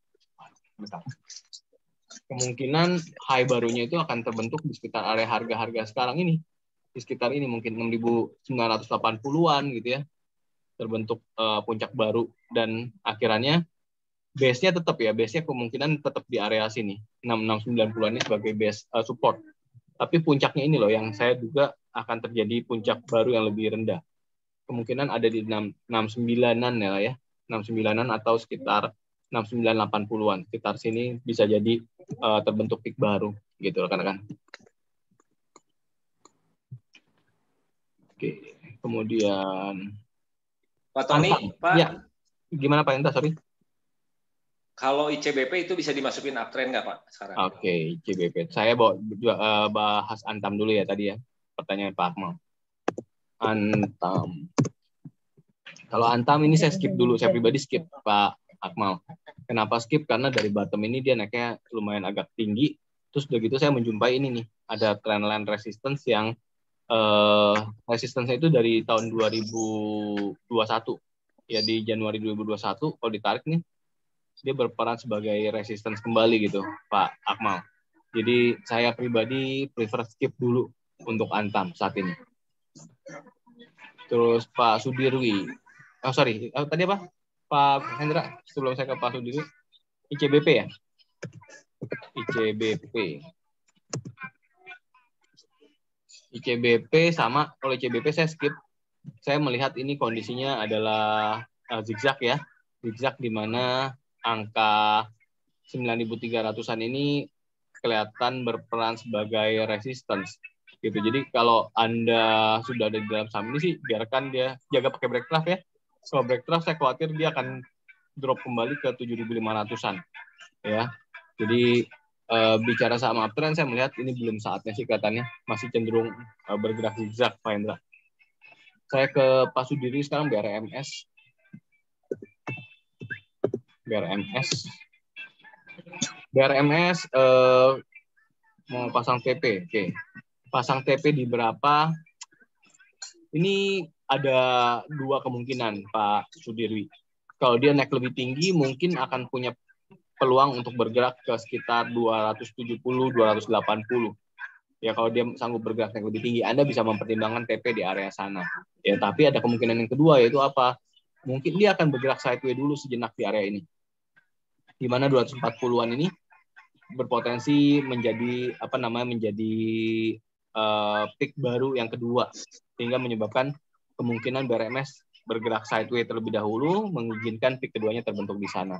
high barunya itu akan terbentuk di sekitar area harga-harga sekarang ini, di sekitar ini mungkin 6.980-an gitu ya, terbentuk puncak baru dan akhirannya base-nya kemungkinan tetap di area sini 690-an ini sebagai base support. Tapi puncaknya ini loh yang saya duga akan terjadi puncak baru yang lebih rendah. Kemungkinan ada di 69-an ya, 69-an atau sekitar 6980-an. Sekitar sini bisa jadi terbentuk peak baru gitu rekan-rekan. Oke, kemudian Pak Tony, Pak. Ya, gimana Pak Enta, sorry? Kalau ICBP itu bisa dimasukin uptrend nggak Pak sekarang? Oke, ICBP. Saya bahas Antam dulu ya tadi ya. Pertanyaan Pak Akmal. Antam. Kalau Antam ini saya skip dulu. Saya pribadi skip Pak Akmal. Kenapa skip? Karena dari bottom ini dia naiknya lumayan agak tinggi. Terus udah gitu saya menjumpai ini nih. Ada trendline resistance yang resistance-nya itu dari tahun 2021. Ya di Januari 2021 kalau ditarik nih dia berperan sebagai resistance kembali gitu, Pak Akmal. Jadi saya pribadi prefer skip dulu untuk Antam saat ini. Terus Pak Sudirwi, tadi apa? Pak Hendra, sebelum saya ke Pak Sudirwi, ICBP ya? ICBP sama, kalau ICBP saya skip. Saya melihat ini kondisinya adalah zigzag ya. Zigzag di mana angka 9.300-an ini kelihatan berperan sebagai resistance gitu. Jadi kalau Anda sudah ada di dalam saham ini sih biarkan dia jaga pakai break trough ya. Kalau break trough saya khawatir dia akan drop kembali ke 7.500-an ya. Jadi bicara saham uptrend saya melihat ini belum saatnya sih kelihatannya, masih cenderung bergerak zigzag Pak Hendra. Saya ke Pak Sudiri sekarang BRMS mau pasang TP. Oke. Pasang TP di berapa? Ini ada dua kemungkinan Pak Sudirwi. Kalau dia naik lebih tinggi mungkin akan punya peluang untuk bergerak ke sekitar 270, 280. Ya kalau dia sanggup bergerak naik lebih tinggi, Anda bisa mempertimbangkan TP di area sana. Ya, tapi ada kemungkinan yang kedua yaitu apa? Mungkin dia akan bergerak sideways dulu sejenak di area ini. Di mana 240-an ini berpotensi menjadi peak baru yang kedua, sehingga menyebabkan kemungkinan BRMS bergerak sideways terlebih dahulu, mengizinkan peak keduanya terbentuk di sana.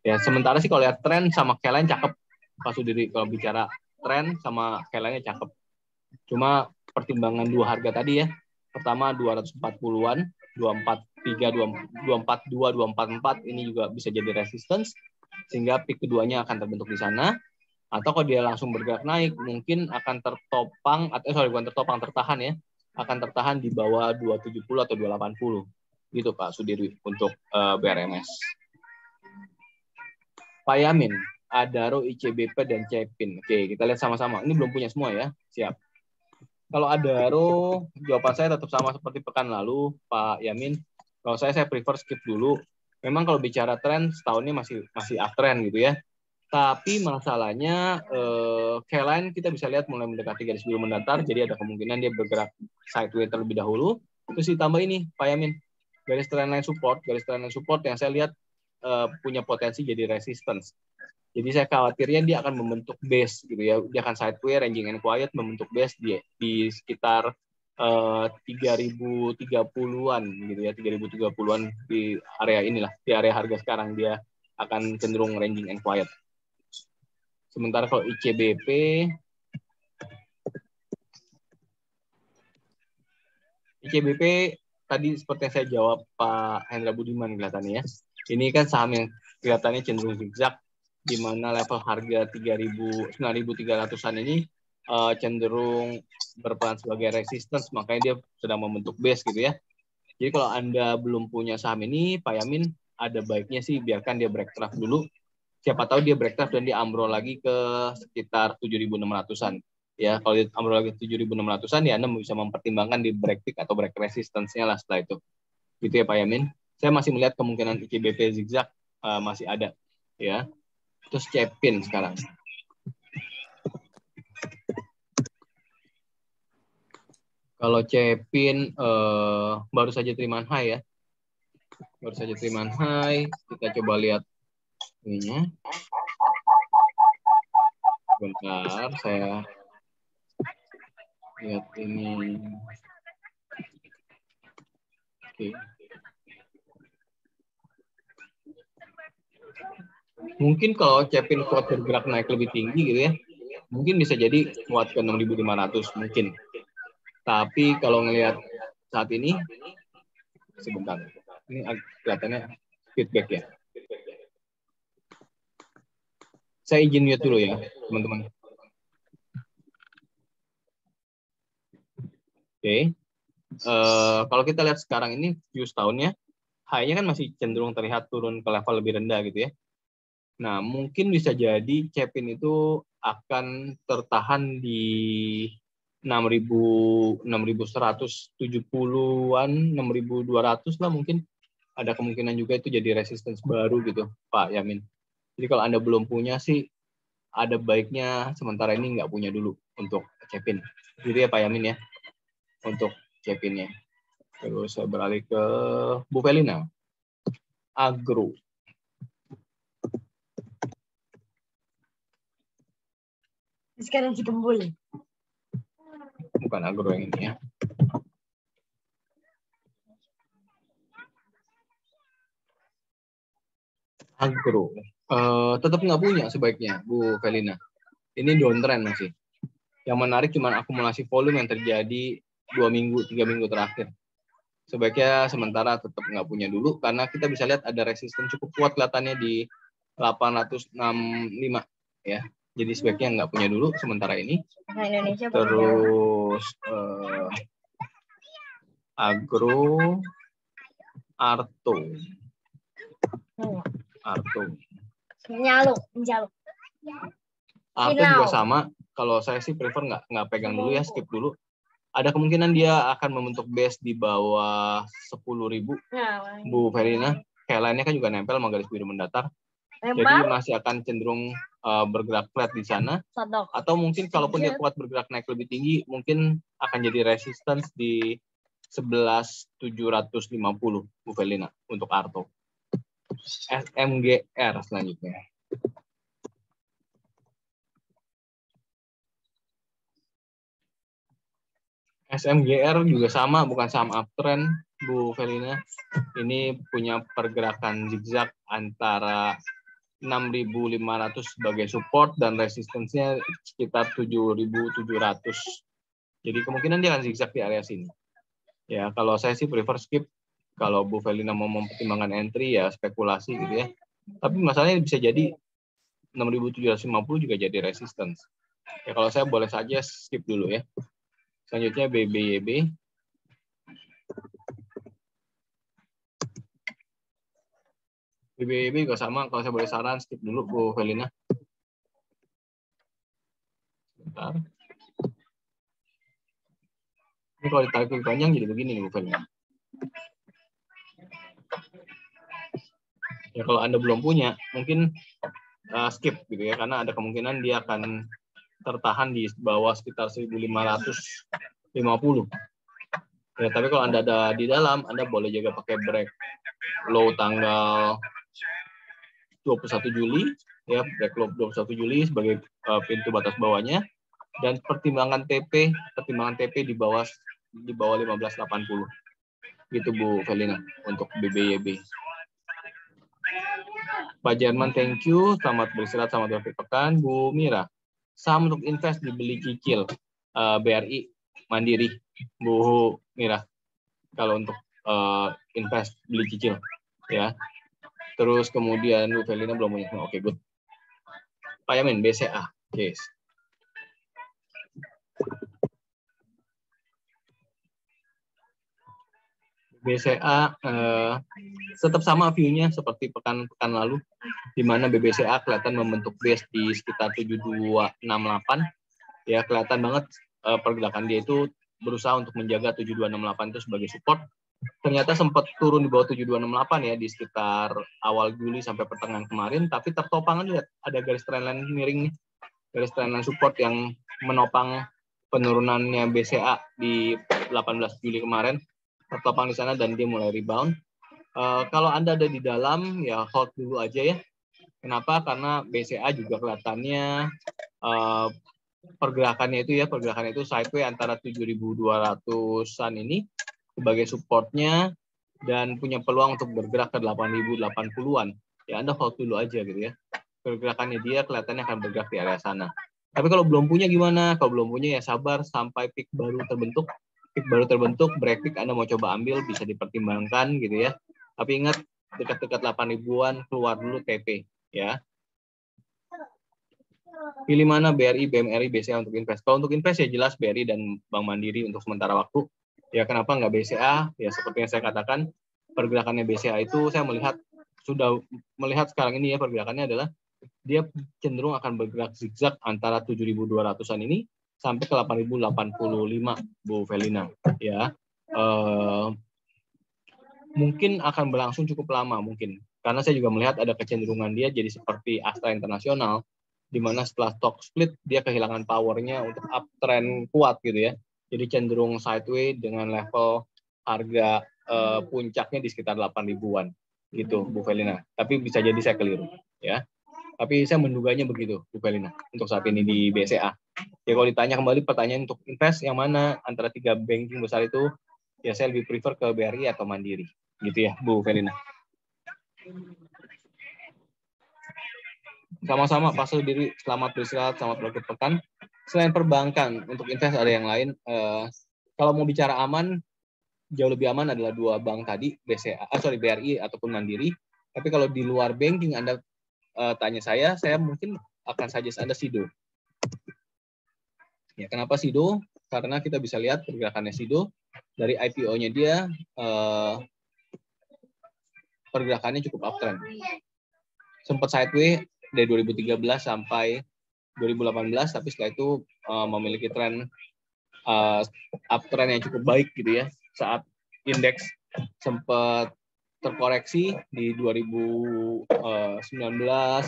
Ya, sementara sih kalau lihat tren sama Kellen cakep Pak Sudiri, kalau bicara tren sama Kellen-nya cakep. Cuma pertimbangan dua harga tadi ya. Pertama 240-an, 243, 242, 244 ini juga bisa jadi resistance. sehingga peak keduanya akan terbentuk di sana. Atau kalau dia langsung bergerak naik, mungkin akan tertopang, bukan tertopang, tertahan ya, akan tertahan di bawah 270 atau 280. Gitu Pak Sudirwi untuk BRMS. Pak Yamin, Adaro, ICBP, dan Cepin. Oke, kita lihat sama-sama. Ini belum punya semua ya, siap. Kalau Adaro, jawaban saya tetap sama seperti pekan lalu, Pak Yamin. Kalau saya prefer skip dulu. Memang kalau bicara tren, setahun ini masih uptrend gitu ya. Tapi masalahnya K-line kita bisa lihat mulai mendekati garis biru mendatar, jadi ada kemungkinan dia bergerak sideways terlebih dahulu. Terus ditambah ini, Pak Yamin, garis trendline support yang saya lihat punya potensi jadi resistance. Jadi saya khawatirnya dia akan membentuk base gitu ya, dia akan sideways, ranging and quiet, membentuk base di sekitar 3030-an gitu ya, 3030-an di area inilah, di area harga sekarang dia akan cenderung ranging and quiet. Sementara kalau ICBP tadi seperti yang saya jawab Pak Hendra Budiman kelihatannya ya. Ini kan saham yang kelihatannya cenderung zigzag, di mana level harga 9.300-an ini cenderung berperan sebagai resistance, makanya dia sedang membentuk base gitu ya. Jadi kalau Anda belum punya saham ini, Pak Yamin, ada baiknya sih biarkan dia break trough dulu. Siapa tahu dia break trough dan dia ambrol lagi ke sekitar 7.600-an. Ya, kalau dia ambrol lagi 7.600-an, ya Anda bisa mempertimbangkan di break peak atau break resistance-nya lah setelah itu. Gitu ya Pak Yamin. Saya masih melihat kemungkinan ICBP zigzag masih ada. Ya. Terus Cepin sekarang. Kalau Cepin baru saja terimaan high ya. Baru saja terimaan high. Kita coba lihat ininya. Bentar, saya lihat ini. Oke. Mungkin kalau Cepin kuat bergerak naik lebih tinggi gitu ya, mungkin bisa jadi kuat ke 6.500 mungkin. Tapi kalau ngelihat saat ini, sebentar, ini kelihatannya feedback ya. Saya izin mute dulu ya, teman-teman. Oke. Kalau kita lihat sekarang ini view setahunnya, high-nya kan masih cenderung terlihat turun ke level lebih rendah gitu ya. Nah, mungkin bisa jadi Cepin itu akan tertahan di 6.170-an, 6.200 lah mungkin. Ada kemungkinan juga itu jadi resistance baru gitu, Pak Yamin. Jadi kalau Anda belum punya sih, ada baiknya sementara ini nggak punya dulu untuk Cepin. Gitu ya Pak Yamin ya, untuk Cepinnya. Terus saya beralih ke Bu Felina. Agro. Sekarang Citembul. Bukan agro yang ini ya. Agro. Tetap nggak punya sebaiknya, Bu Felina. Ini downtrend masih. Yang menarik cuma akumulasi volume yang terjadi 2 minggu, 3 minggu terakhir. Sebaiknya sementara tetap nggak punya dulu, karena kita bisa lihat ada resisten cukup kuat kelihatannya di 865 ya. Jadi sebaiknya nggak punya dulu sementara ini. Nah, Indonesia terus Agro, Arto. Nyalo. Arto juga sama. Kalau saya sih prefer nggak pegang dulu ya, skip dulu. Ada kemungkinan dia akan membentuk base di bawah 10.000. Bu Felina, K-line-nya kan juga nempel sama garis biru mendatar. Jadi masih akan cenderung bergerak flat di sana. Atau mungkin kalaupun dia kuat bergerak naik lebih tinggi, mungkin akan jadi resistance di 11.750 Bu Felina untuk Arto. SMGR selanjutnya. SMGR juga sama, bukan saham uptrend, Bu Felina. Ini punya pergerakan zigzag antara 6.500 sebagai support dan resistance-nya sekitar 7.700. Jadi kemungkinan dia akan zigzag di area sini. Ya, kalau saya sih prefer skip. Kalau Bu Felina mau mempertimbangkan entry ya spekulasi gitu ya. Tapi masalahnya bisa jadi 6.750 juga jadi resistance. Ya kalau saya boleh saja skip dulu ya. Selanjutnya BBYB. BBYB juga sama, kalau saya boleh saran skip dulu Bu Felina. Bentar. Ini kalau ditarik lebih panjang jadi begini nih Bu Felina. Ya kalau Anda belum punya, mungkin skip gitu ya, karena ada kemungkinan dia akan tertahan di bawah sekitar 1.550. Ya, tapi kalau Anda ada di dalam, Anda boleh juga pakai break low tanggal 21 Juli, ya, break low 21 Juli sebagai pintu batas bawahnya, dan pertimbangan TP di bawah 1580. Gitu Bu Felina untuk BBYB. Pak Jerman, thank you. Selamat beristirahat, selamat berakhir pekan. Bu Mira, saham untuk invest dibeli cicil BRI Mandiri. Bu Mira, kalau untuk invest beli cicil, ya. Terus kemudian Bu Felina belum punya. Oke, good. Pak Yamin, BCA. Yes. BCA tetap sama view-nya seperti pekan-pekan lalu, di mana BBCA kelihatan membentuk base di sekitar 7268. Ya, kelihatan banget pergerakan dia itu berusaha untuk menjaga 7268 itu sebagai support. Ternyata sempat turun di bawah 7268 ya di sekitar awal Juli sampai pertengahan kemarin, tapi tertopang, lihat ada garis trendline miring nih, garis trendline support yang menopang penurunannya BCA di 18 Juli kemarin, tertopang di sana dan dia mulai rebound. Kalau Anda ada di dalam, ya hold dulu aja ya. Kenapa? Karena BCA juga kelihatannya pergerakannya itu sideways antara 7.200-an ini sebagai supportnya dan punya peluang untuk bergerak ke 8.080-an. Ya Anda hold dulu aja gitu ya. Pergerakannya dia kelihatannya akan bergerak di area sana. Tapi kalau belum punya gimana? Kalau belum punya ya sabar sampai peak baru terbentuk. Peak baru terbentuk, break peak Anda mau coba ambil bisa dipertimbangkan gitu ya. Tapi ingat dekat-dekat 8.000-an keluar dulu TP ya. Pilih mana BRI, BMRI, BCA untuk invest. Kalau untuk invest ya jelas BRI dan Bank Mandiri untuk sementara waktu. Ya kenapa nggak BCA? Ya seperti yang saya katakan, pergerakannya BCA itu saya sudah melihat sekarang ini ya, pergerakannya adalah dia cenderung akan bergerak zigzag antara 7.200-an ini sampai ke 8.085 Bu Felina ya. Mungkin akan berlangsung cukup lama mungkin, karena saya juga melihat ada kecenderungan dia jadi seperti Astra Internasional, di mana setelah stock split dia kehilangan powernya untuk uptrend kuat gitu ya. Jadi cenderung sideways dengan level harga puncaknya di sekitar 8.000-an gitu Bu Felina. Tapi bisa jadi saya keliru ya. Tapi saya menduganya begitu Bu Felina untuk saat ini di BCA. Ya kalau ditanya kembali pertanyaan untuk invest yang mana antara 3 banking besar itu, ya saya lebih prefer ke BRI atau Mandiri gitu ya Bu Felina. Sama-sama Pak Sudiri, selamat beristirahat, selamat berakhir pekan. Selain perbankan, untuk invest ada yang lain. Kalau mau bicara aman, jauh lebih aman adalah 2 bank tadi, BRI ataupun Mandiri. Tapi kalau di luar banking Anda tanya saya mungkin akan suggest Anda SIDO. Ya, kenapa SIDO? Karena kita bisa lihat pergerakannya SIDO dari IPO-nya dia pergerakannya cukup uptrend. Sempat sideways dari 2013 sampai 2018, tapi setelah itu memiliki tren uptrend yang cukup baik gitu ya. Saat indeks sempat terkoreksi di 2019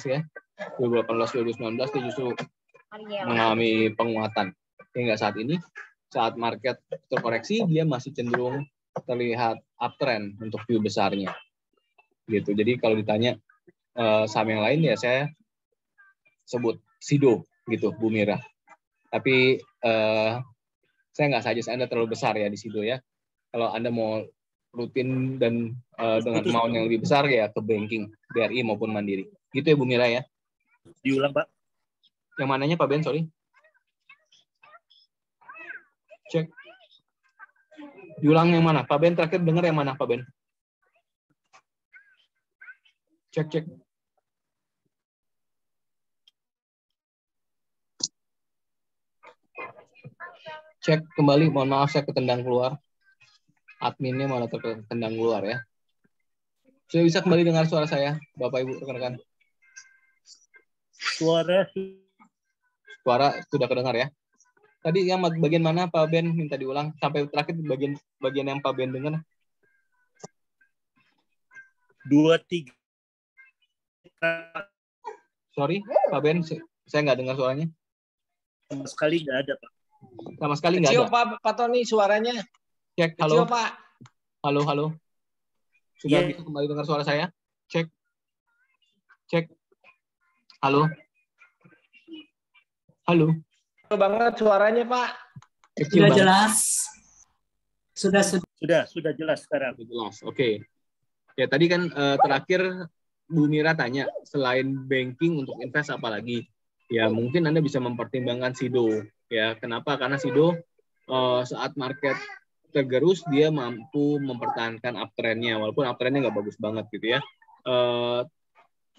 ya, 2018-2019 itu justru mengalami penguatan. Hingga saat ini, saat market terkoreksi, dia masih cenderung terlihat uptrend untuk view besarnya. Gitu. Jadi kalau ditanya saham yang lain ya saya sebut SIDO gitu Bu Mira. Tapi saya nggak suggest Anda terlalu besar ya di SIDO ya. Kalau Anda mau rutin dan dengan kemauan yang lebih besar ya ke banking, BRI maupun Mandiri. Gitu ya Bu Mira ya. Diulang Pak. Yang mananya Pak Ben, sorry. Cek. Diulang yang mana? Pak Ben terakhir dengar yang mana Pak Ben? Cek. Cek kembali, mohon maaf saya ketendang keluar. Adminnya malah tertendang keluar ya. Sudah bisa kembali dengar suara saya, Bapak Ibu rekan-rekan? Suara Suara sudah kedengar ya. Tadi yang bagian mana Pak Ben minta diulang sampai terakhir bagian yang Pak Ben dengar. 2-3. Sorry, Pak Ben, saya nggak dengar suaranya. Sama sekali nggak ada, Pak. Sama sekali nggak Kecil ada. Pak Tony suaranya. Cek, Kecil halo. Pak. Halo. Sudah Iya. bisa kembali dengar suara saya? Cek. Halo. Kecil banget suaranya Pak. Kecil banget. jelas. Sudah. Sudah jelas sekarang. Jelas. Oke. Ya tadi kan terakhir Bu Mira tanya selain banking untuk invest apa lagi? Ya mungkin Anda bisa mempertimbangkan SIDO. Ya kenapa? Karena SIDO saat market tergerus dia mampu mempertahankan uptrendnya walaupun uptrendnya nggak bagus banget gitu ya.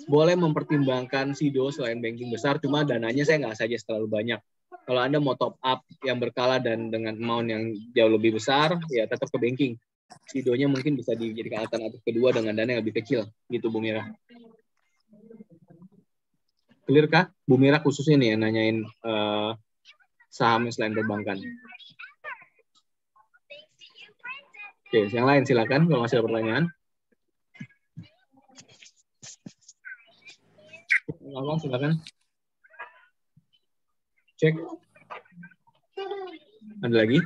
Boleh mempertimbangkan SIDO selain banking besar, cuma dananya saya nggak saja terlalu banyak. Kalau Anda mau top up yang berkala dan dengan amount yang jauh lebih besar, ya tetap ke banking. SIDO-nya mungkin bisa dijadikan alternatif kedua dengan dana yang lebih kecil, gitu Bu Mira. Clear kah? Bu Mira khususnya nih yang nanyain saham selain perbankan. Oke, yang lain silakan kalau masih ada pertanyaan. Silakan. Cek. Ada lagi?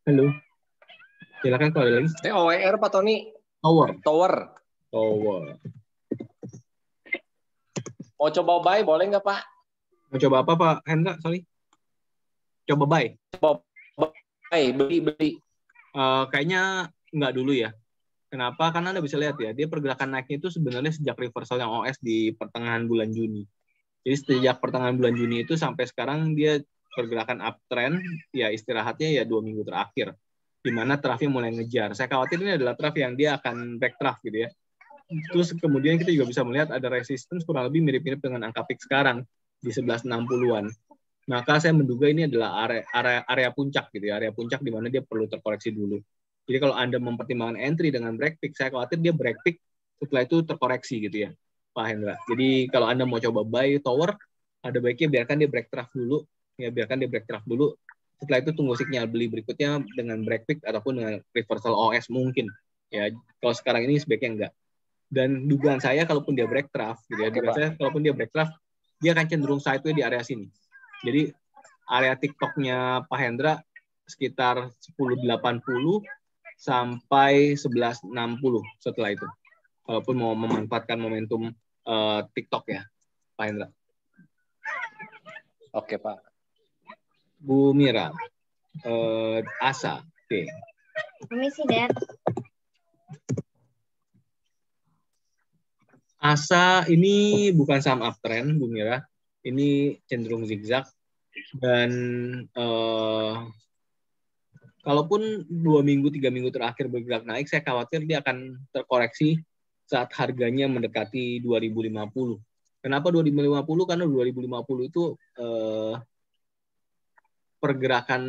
Halo. Silakan kalau ada lagi. TOWR Pak Tony. Tower. Mau coba buy boleh nggak Pak? Mau coba apa Pak Hendra? Sorry. Coba buy. Beli. Kayaknya nggak dulu ya. Kenapa? Karena Anda bisa lihat ya, dia pergerakan naiknya itu sebenarnya sejak reversal yang OS di pertengahan bulan Juni. Jadi sejak pertengahan bulan Juni itu sampai sekarang dia pergerakan uptrend, ya istirahatnya ya 2 minggu terakhir, di mana trafnya mulai ngejar. Saya khawatir ini adalah traf yang dia akan backdraft gitu ya. Terus kemudian kita juga bisa melihat ada resistance kurang lebih mirip-mirip dengan angka peak sekarang di 1160-an. Maka saya menduga ini adalah area puncak gitu ya, area puncak di mana dia perlu terkoreksi dulu. Jadi kalau Anda mempertimbangkan entry dengan break peak, saya khawatir dia break peak setelah itu terkoreksi gitu ya, Pak Hendra. Jadi kalau Anda mau coba buy tower, ada baiknya biarkan dia break trough dulu, ya biarkan dia break trough dulu. Setelah itu tunggu sinyal beli berikutnya dengan break peak ataupun dengan reversal OS mungkin. Ya, kalau sekarang ini sebaiknya enggak. Dan dugaan saya kalaupun dia break trough, gitu ya, dugaan saya kalaupun dia break trough, dia akan cenderung sideways di area sini. Jadi area TikTok-nya Pak Hendra sekitar 1080 sampai 1160 setelah itu. Walaupun mau memanfaatkan momentum TikTok ya, Pak Hendra. Oke, Pak. Bu Mira, Asa. Oke. Permisi, Dad. Asa ini bukan saham uptrend, Bu Mira. Ini cenderung zigzag. Dan kalaupun 2 minggu, 3 minggu terakhir bergerak naik, saya khawatir dia akan terkoreksi saat harganya mendekati 2050. Kenapa 2050? Karena 2050 itu pergerakan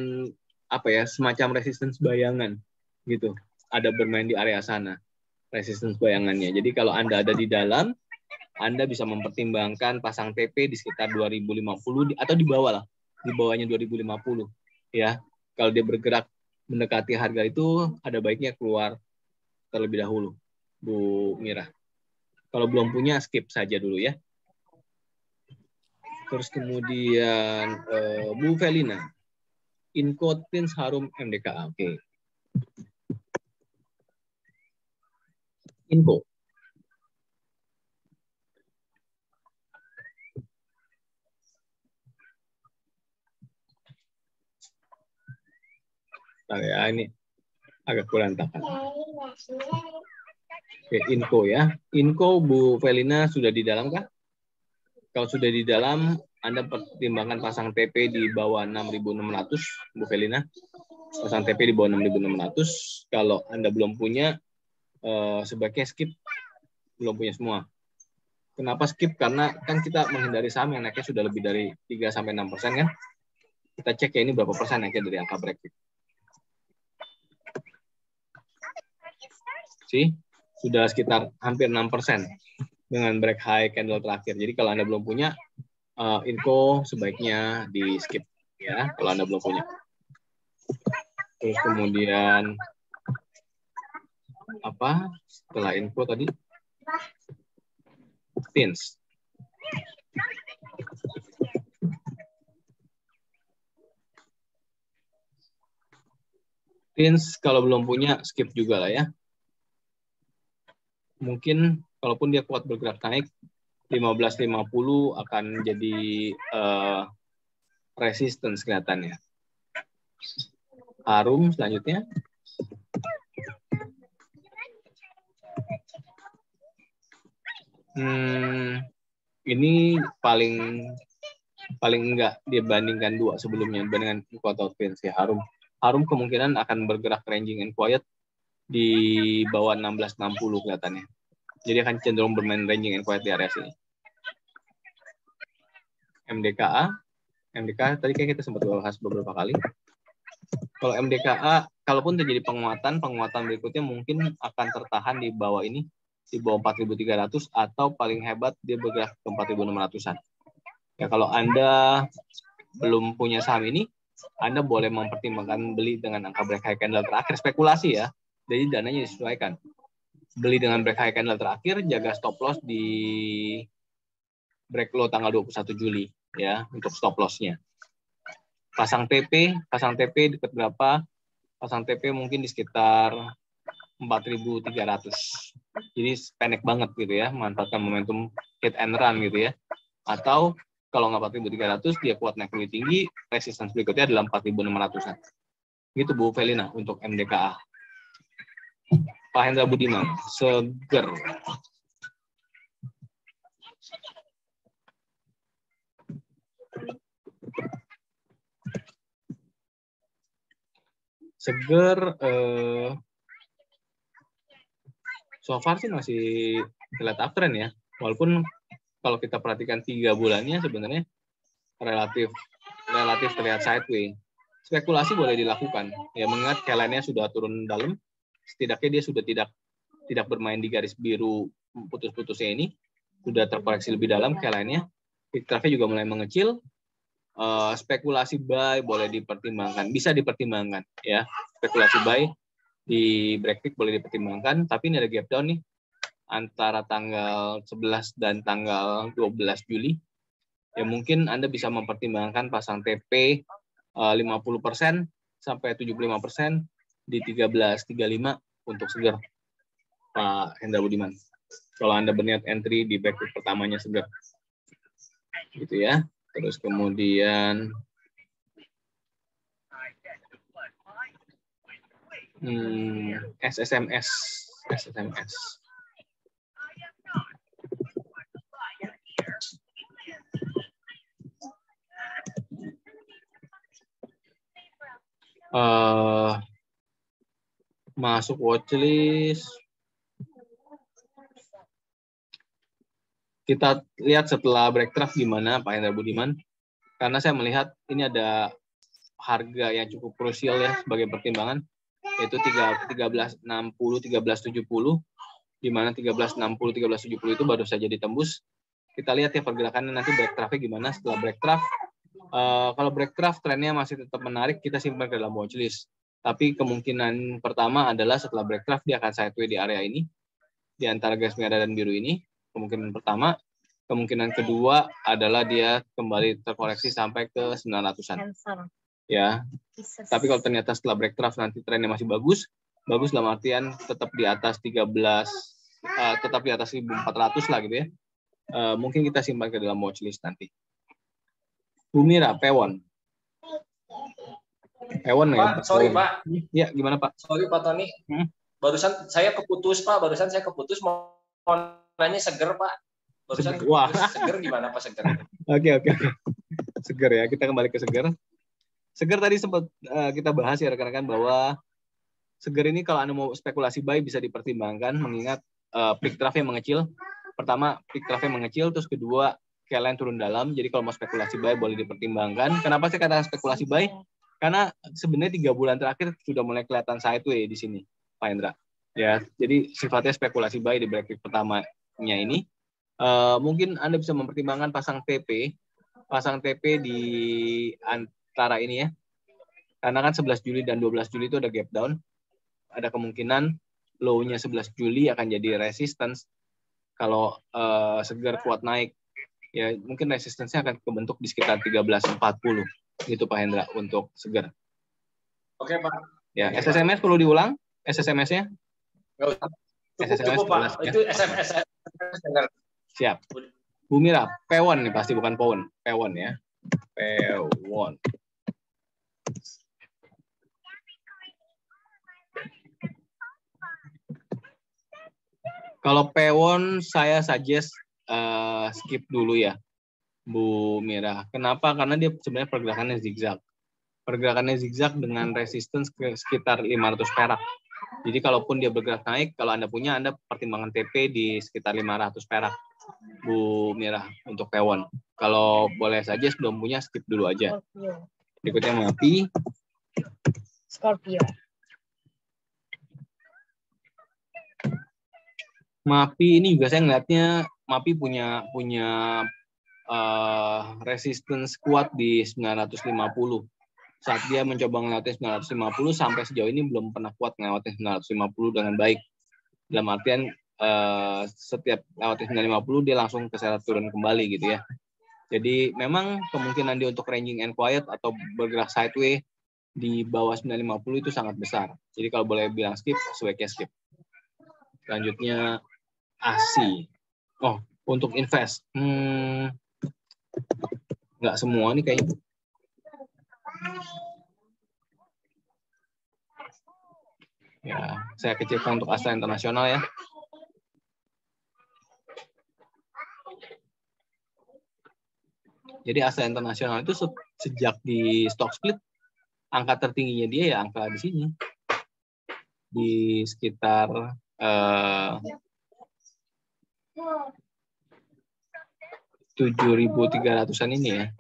apa ya, semacam resistance bayangan gitu. Ada bermain di area sana, resistance bayangannya. Jadi kalau Anda ada di dalam, Anda bisa mempertimbangkan pasang TP di sekitar 2050 atau di bawah lah, di bawahnya 2050 ya. Kalau dia bergerak mendekati harga itu, ada baiknya keluar terlebih dahulu, Bu Mira. Kalau belum punya, skip saja dulu ya. Terus kemudian Bu Felina, Inkotins Harum MDKA. Oke. Inko. Nah, ya, ini agak berantakan. Oke, Inko ya. Inko, Bu Felina sudah di dalam kah? Kalau sudah di dalam, Anda pertimbangkan pasang TP di bawah 6.600, Bu Felina. Pasang TP di bawah 6.600. Kalau Anda belum punya, sebaiknya skip. Belum punya semua. Kenapa skip? Karena kan kita menghindari saham yang naiknya sudah lebih dari 3-6% kan? Kita cek ya ini berapa persen ya dari angka break. Sih, sudah sekitar hampir 6% dengan break high candle terakhir. Jadi kalau Anda belum punya info sebaiknya di skip ya kalau Anda belum punya. Terus kemudian apa setelah info tadi? Pins. Pins kalau belum punya skip juga lah ya. Mungkin kalaupun dia kuat bergerak naik 15.50 akan jadi resistance kelihatannya. Harum selanjutnya. Ini paling enggak dibandingkan dua sebelumnya dengan kuota pins ya. Harum kemungkinan akan bergerak ranging and quiet di bawah 16.60 kelihatannya. Jadi akan cenderung bermain ranging and quiet di area sini. MDKA tadi kayak kita sempat bahas beberapa kali. Kalau MDKA, kalaupun terjadi penguatan berikutnya mungkin akan tertahan di bawah ini, di bawah 4.300 atau paling hebat dia bergerak ke 4.600-an. Ya kalau Anda belum punya saham ini, Anda boleh mempertimbangkan beli dengan angka break high candle terakhir, spekulasi ya. Jadi dananya disesuaikan. Beli dengan break high candle terakhir, jaga stop loss di break low tanggal 21 Juli ya untuk stop loss-nya. Pasang TP dekat berapa? Pasang TP mungkin di sekitar 4.300. Jadi pendek banget gitu ya, manfaatkan momentum hit and run gitu ya. Atau kalau nggak 4.300 dia kuat naik lebih tinggi, resistance berikutnya adalah 4.600-an. Gitu Bu Felina untuk MDKA. Pak Hendra Budiman, Seger. Seger, so far sih masih terlihat uptrend ya. Walaupun kalau kita perhatikan 3 bulannya sebenarnya relatif terlihat sideways. Spekulasi boleh dilakukan. Ya mengingat K-line-nya sudah turun dalam, setidaknya dia sudah tidak bermain di garis biru putus-putusnya ini, sudah terkoreksi lebih dalam K-line-nya. Peak traffic juga mulai mengecil. Spekulasi buy boleh dipertimbangkan, bisa dipertimbangkan ya. Spekulasi buy di break boleh dipertimbangkan, tapi ini ada gap down nih antara tanggal 11 dan tanggal 12 Juli. Ya mungkin Anda bisa mempertimbangkan pasang TP 50% sampai 75% di 13.35 untuk Seger, Pak Hendra Budiman. Kalau Anda berniat entry di back pertamanya Seger. Gitu ya. Terus kemudian SSMS. Masuk watchlist. Kita lihat setelah break trough gimana Pak Hendra Budiman. Karena saya melihat ini ada harga yang cukup krusial ya sebagai pertimbangan, yaitu 1360, 1370, di mana 1360, 1370 itu baru saja ditembus. Kita lihat ya pergerakannya nanti break trough-nya gimana setelah break trough. Kalau break trough trennya masih tetap menarik, kita simpan ke dalam watchlist. Tapi kemungkinan pertama adalah setelah break trough dia akan sideways di area ini, di antara garis merah dan biru ini. Kemungkinan pertama. Kemungkinan kedua adalah dia kembali terkoreksi sampai ke 900-an. Ya. Tapi kalau ternyata setelah break trough nanti trennya masih bagus dalam artian tetap di atas 1.400 lah gitu ya. Mungkin kita simpan ke dalam watchlist nanti. Bumira, Pewon ya. Pak, sorry Pak. Ya, gimana Pak? Sorry Pak Tony. Barusan saya keputus Pak. Mau nanya Seger Pak. Barusan Seger gimana Pak Seger? Oke. Seger ya, kita kembali ke Seger. Seger tadi sempat kita bahas ya rekan-rekan bahwa Seger ini kalau Anda mau spekulasi buy bisa dipertimbangkan mengingat peak trough yang mengecil. Pertama, peak trough yang mengecil, terus kedua kalian turun dalam. Jadi kalau mau spekulasi buy boleh dipertimbangkan. Kenapa saya katakan spekulasi buy? Karena sebenarnya 3 bulan terakhir sudah mulai kelihatan sideway di sini, Pak Hendra. Ya, jadi sifatnya spekulasi buy di break pertamanya ini. Mungkin Anda bisa mempertimbangkan pasang TP di antara ini ya. Karena kan 11 Juli dan 12 Juli itu ada gap down. Ada kemungkinan low-nya 11 Juli akan jadi resistance. Kalau Seger kuat naik, ya mungkin resistance-nya akan kebentuk di sekitar 13.40. Gitu Pak Hendra untuk Seger. Oke Pak. Ya, SSMS perlu diulang? SSMS-nya? Nggak usah. Cukup Pak. Ya. Itu SMS. Siap. Bu Mira, Pewon nih pasti bukan Powon. Pewon ya. Pewon. Kalau Pewon saya suggest skip dulu ya, Bu Mira. Kenapa? Karena dia sebenarnya pergerakannya zigzag. Pergerakannya zigzag dengan resistance sekitar 500 perak. Jadi kalaupun dia bergerak naik, kalau Anda punya, Anda pertimbangan TP di sekitar 500 perak, Bu Mira, untuk Pewon. Kalau boleh saja sebelum punya, skip dulu aja. Berikutnya MAPI. Scorpio. MAPI ini juga saya ngeliatnya, MAPI punya resistance kuat di 950. Saat dia mencoba ngelewatin 950, sampai sejauh ini belum pernah kuat ngelewatin 950 dengan baik. Dalam artian setiap lewatin 950 dia langsung keseret turun kembali gitu ya. Jadi memang kemungkinan dia untuk ranging and quiet atau bergerak sideway di bawah 950 itu sangat besar. Jadi kalau boleh bilang skip, sebaiknya skip. Selanjutnya ASI. Oh, untuk invest. Nggak semua nih kayaknya. Ya, saya kecilkan untuk Astra Internasional ya. Jadi Astra Internasional itu sejak di stock split, angka tertingginya dia ya angka di sini. Di sekitar 7.300-an ini ya.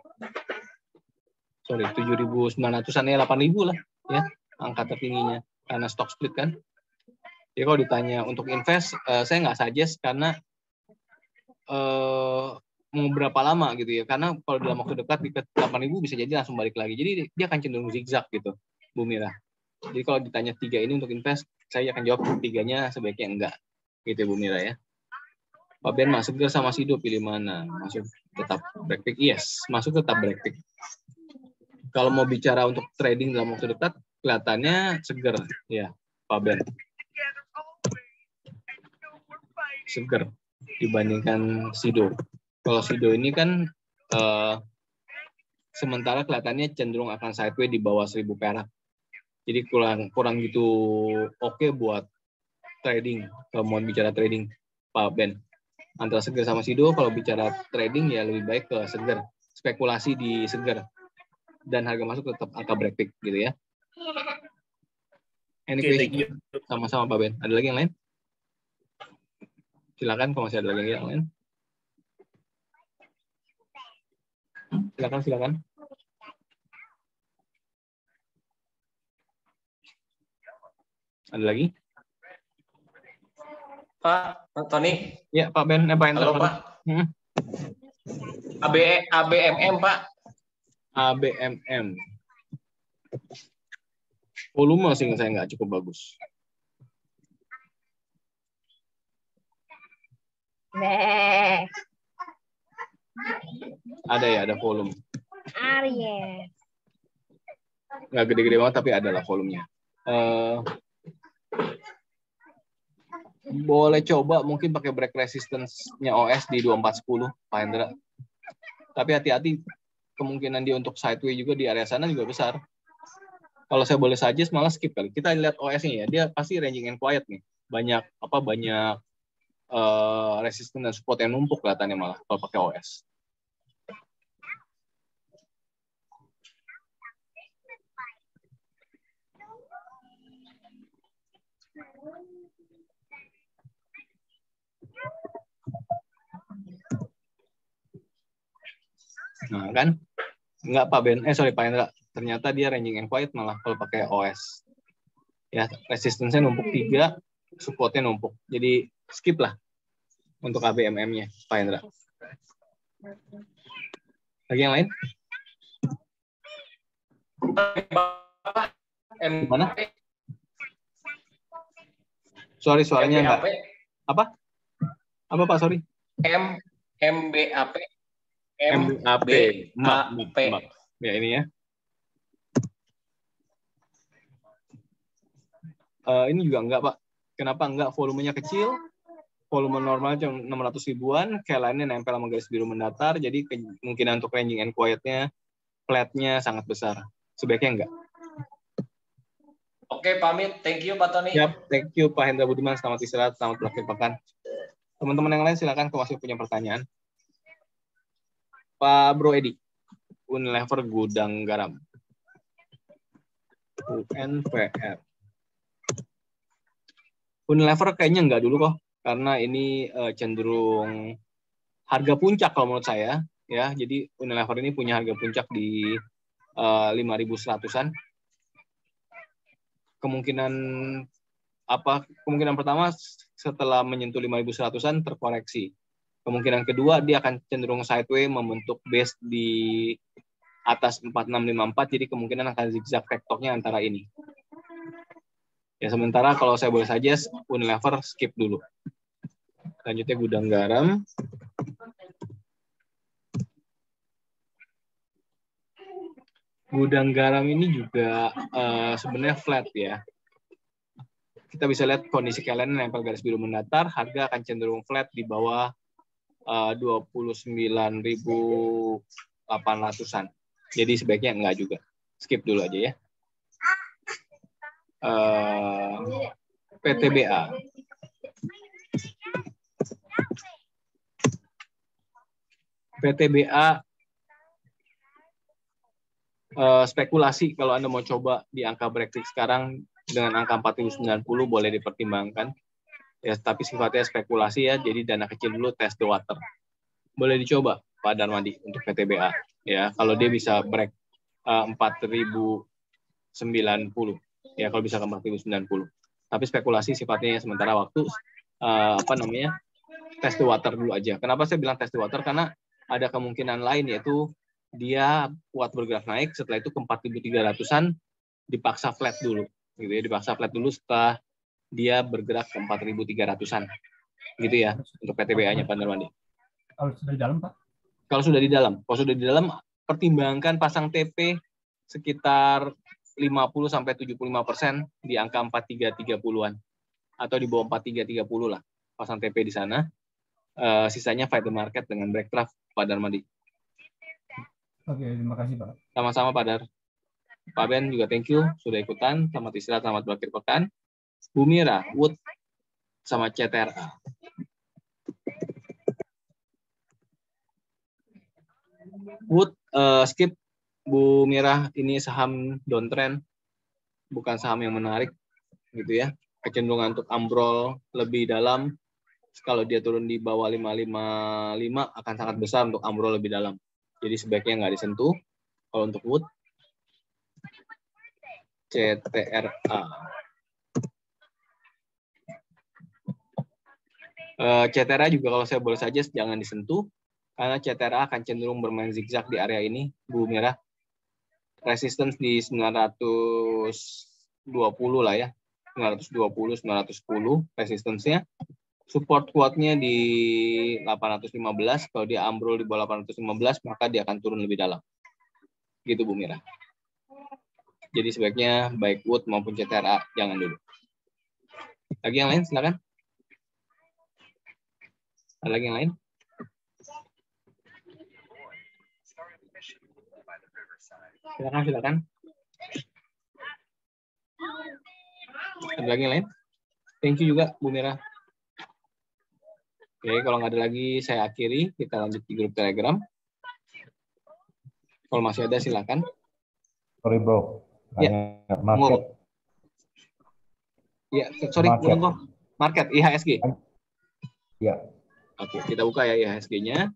Sorry, 7.900-an ya, 8.000 lah ya angka tertingginya karena stock split kan. Jadi kalau ditanya untuk invest, saya nggak suggest karena mau berapa lama gitu ya. Karena kalau dalam waktu dekat di 8.000 bisa jadi langsung balik lagi. Jadi dia akan cenderung zigzag gitu, Bu Mira. Jadi kalau ditanya 3 ini untuk invest, saya akan jawab 3-nya sebaiknya enggak. Gitu Bu Mira ya. Pak Ben, Mas Seger sama Sido pilih mana? Masuk tetap break-pick? Yes, masuk tetap break-pick. Kalau mau bicara untuk trading dalam waktu dekat, kelihatannya Seger ya, Pak Ben. Seger dibandingkan Sido. Kalau Sido ini kan sementara kelihatannya cenderung akan sideway di bawah 1.000 perak. Jadi kurang gitu oke buat trading. Kalau mau bicara trading, Pak Ben. Antara Seger sama Sido, kalau bicara trading ya lebih baik ke Seger. Spekulasi di Seger. Dan harga masuk tetap angka break-pick gitu ya. Any question? Sama-sama Pak Ben. Ada lagi yang lain? Silakan kalau masih ada lagi yang lain. Silakan. Ada lagi? Pak Tony. Ya Pak Ben. Pak Enter. Halo Pak. ABMM Pak. ABMM. Volume sih saya nggak cukup bagus. Ada ya, ada volume. Aries. Nggak gede-gede banget, tapi ada lah volumenya. Boleh coba mungkin pakai break resistance-nya OS di 2410, Pak Hendra. Tapi hati-hati, kemungkinan dia untuk sideway juga di area sana juga besar. Kalau saya boleh suggest malah skip kali. Kita lihat OS-nya ya, dia pasti ranging and quiet nih. Banyak resistance dan support yang numpuk kelihatannya malah kalau pakai OS. Nah, kan? Enggak Pak Ben, sorry Pak Hendra. Ternyata dia ranging and quiet malah kalau pakai OS. Ya, resistance-nya numpuk 3, support-nya numpuk. Jadi skip lah untuk ABMM-nya, Pak Hendra. Lagi yang lain? Gimana? Sorry, suaranya enggak. Apa? Apa Pak, sorry? MBAP. MAP. Ya, ini ya. Ini juga enggak, Pak. Kenapa enggak? Volumenya kecil, volume normalnya cuma 600 ribuan, K-line-nya nempel sama garis biru mendatar, jadi kemungkinan untuk ranging and quiet-nya, flat-nya sangat besar. Sebaiknya enggak. Oke, pamit. Thank you, Pak Tony. Siap, thank you, Pak Hendra Budiman. Selamat istirahat, selamat berakhir pekan. Teman-teman yang lain silakan kalau masih punya pertanyaan. Pak Bro Edi, Unilever Gudang Garam. UNVR. Unilever kayaknya enggak dulu kok, karena ini cenderung harga puncak kalau menurut saya, ya. Jadi Unilever ini punya harga puncak di 5.100-an. Kemungkinan pertama setelah menyentuh 5.100-an terkoreksi. Kemungkinan kedua dia akan cenderung sideways membentuk base di atas 4654, jadi kemungkinan akan zigzag tektonya antara ini. Ya, sementara kalau saya boleh saja Unilever skip dulu. Selanjutnya Gudang Garam. Gudang Garam ini juga sebenarnya flat ya. Kita bisa lihat kondisi kalian nempel garis biru mendatar, harga akan cenderung flat di bawah 29.800-an. Jadi sebaiknya enggak juga. Skip dulu aja ya. PTBA. PTBA spekulasi kalau Anda mau coba di angka break-fix sekarang dengan angka 4.090 boleh dipertimbangkan. Ya, tapi sifatnya spekulasi ya, jadi dana kecil dulu test the water. Boleh dicoba Pak Darmadi untuk PTBA. Ya, kalau dia bisa break 4.090. Ya, kalau bisa ke 4.090. Tapi spekulasi sifatnya sementara waktu test the water dulu aja. Kenapa saya bilang test the water? Karena ada kemungkinan lain yaitu dia kuat bergerak naik, setelah itu ke 4.300-an dipaksa flat dulu. Gitu ya, dipaksa flat dulu setelah dia bergerak ke 4.300-an. Gitu ya, untuk PTBA-nya Pak Darmadi. Kalau sudah di dalam, Pak? Kalau sudah di dalam. Kalau sudah di dalam, pertimbangkan pasang TP sekitar 50-75% di angka 4330-an. Atau di bawah 4330 lah. Pasang TP di sana. Sisanya fight the market dengan break traf Pak Darmadi. Oke, terima kasih Pak. Sama-sama Pak Dar. Pak Ben juga thank you sudah ikutan. Selamat istirahat, selamat berakhir pekan. Bu Mira, Wood, sama CTRA. Wood, skip. Bu Mira, ini saham downtrend, bukan saham yang menarik, gitu ya. Kecenderungan untuk ambrol lebih dalam. Kalau dia turun di bawah 555 akan sangat besar untuk ambrol lebih dalam. Jadi sebaiknya nggak disentuh. Kalau untuk Wood, CTRA. CTRA juga kalau saya boleh saja jangan disentuh, karena CTRA akan cenderung bermain zigzag di area ini, Bu Mira. Resistance di 920 lah ya, 920, 910 resistance-nya. Support kuatnya di 815, kalau dia ambrol di bawah 815 maka dia akan turun lebih dalam. Gitu Bu Mira. Jadi sebaiknya baik Wood maupun CTRA jangan dulu. Lagi yang lain silakan. Ada lagi yang lain? Silakan. Ada lagi yang lain? Thank you juga Bu Mira. Oke, kalau nggak ada lagi saya akhiri. Kita lanjut di grup Telegram. Kalau masih ada silakan. Sorry bro. Ya. Market. Ya, sorry. Market IHSG. Ya. Oke, kita buka ya IHSG-nya.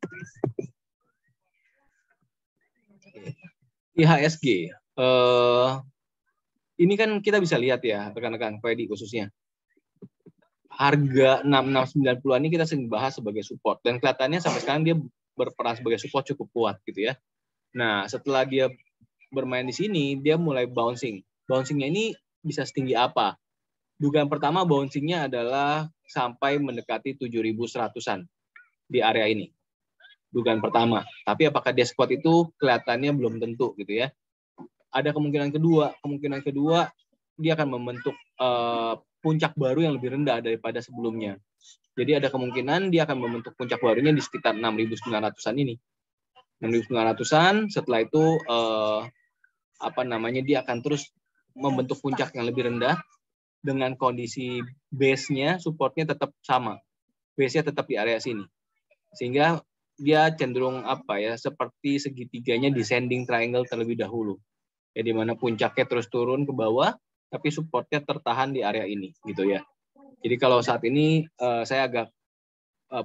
IHSG. Ini kan kita bisa lihat ya, rekan-rekan Freddy khususnya. Harga 6690-an ini kita sering bahas sebagai support. Dan kelihatannya sampai sekarang dia berperan sebagai support cukup kuat gitu ya. Nah, setelah dia bermain di sini, dia mulai bouncing. Bouncingnya ini bisa setinggi apa? Dugaan pertama bouncingnya adalah sampai mendekati 7.100-an di area ini. Dugaan pertama. Tapi apakah dia squat itu kelihatannya belum tentu gitu ya. Ada kemungkinan kedua dia akan membentuk puncak baru yang lebih rendah daripada sebelumnya. Jadi ada kemungkinan dia akan membentuk puncak barunya di sekitar 6.900-an ini. 6.900-an, setelah itu dia akan terus membentuk puncak yang lebih rendah dengan kondisi base-nya, supportnya tetap sama. Base-nya tetap di area sini. Sehingga dia cenderung seperti segitiganya descending triangle terlebih dahulu. Ya, di mana puncaknya terus turun ke bawah, tapi supportnya tertahan di area ini, gitu ya. Jadi kalau saat ini saya agak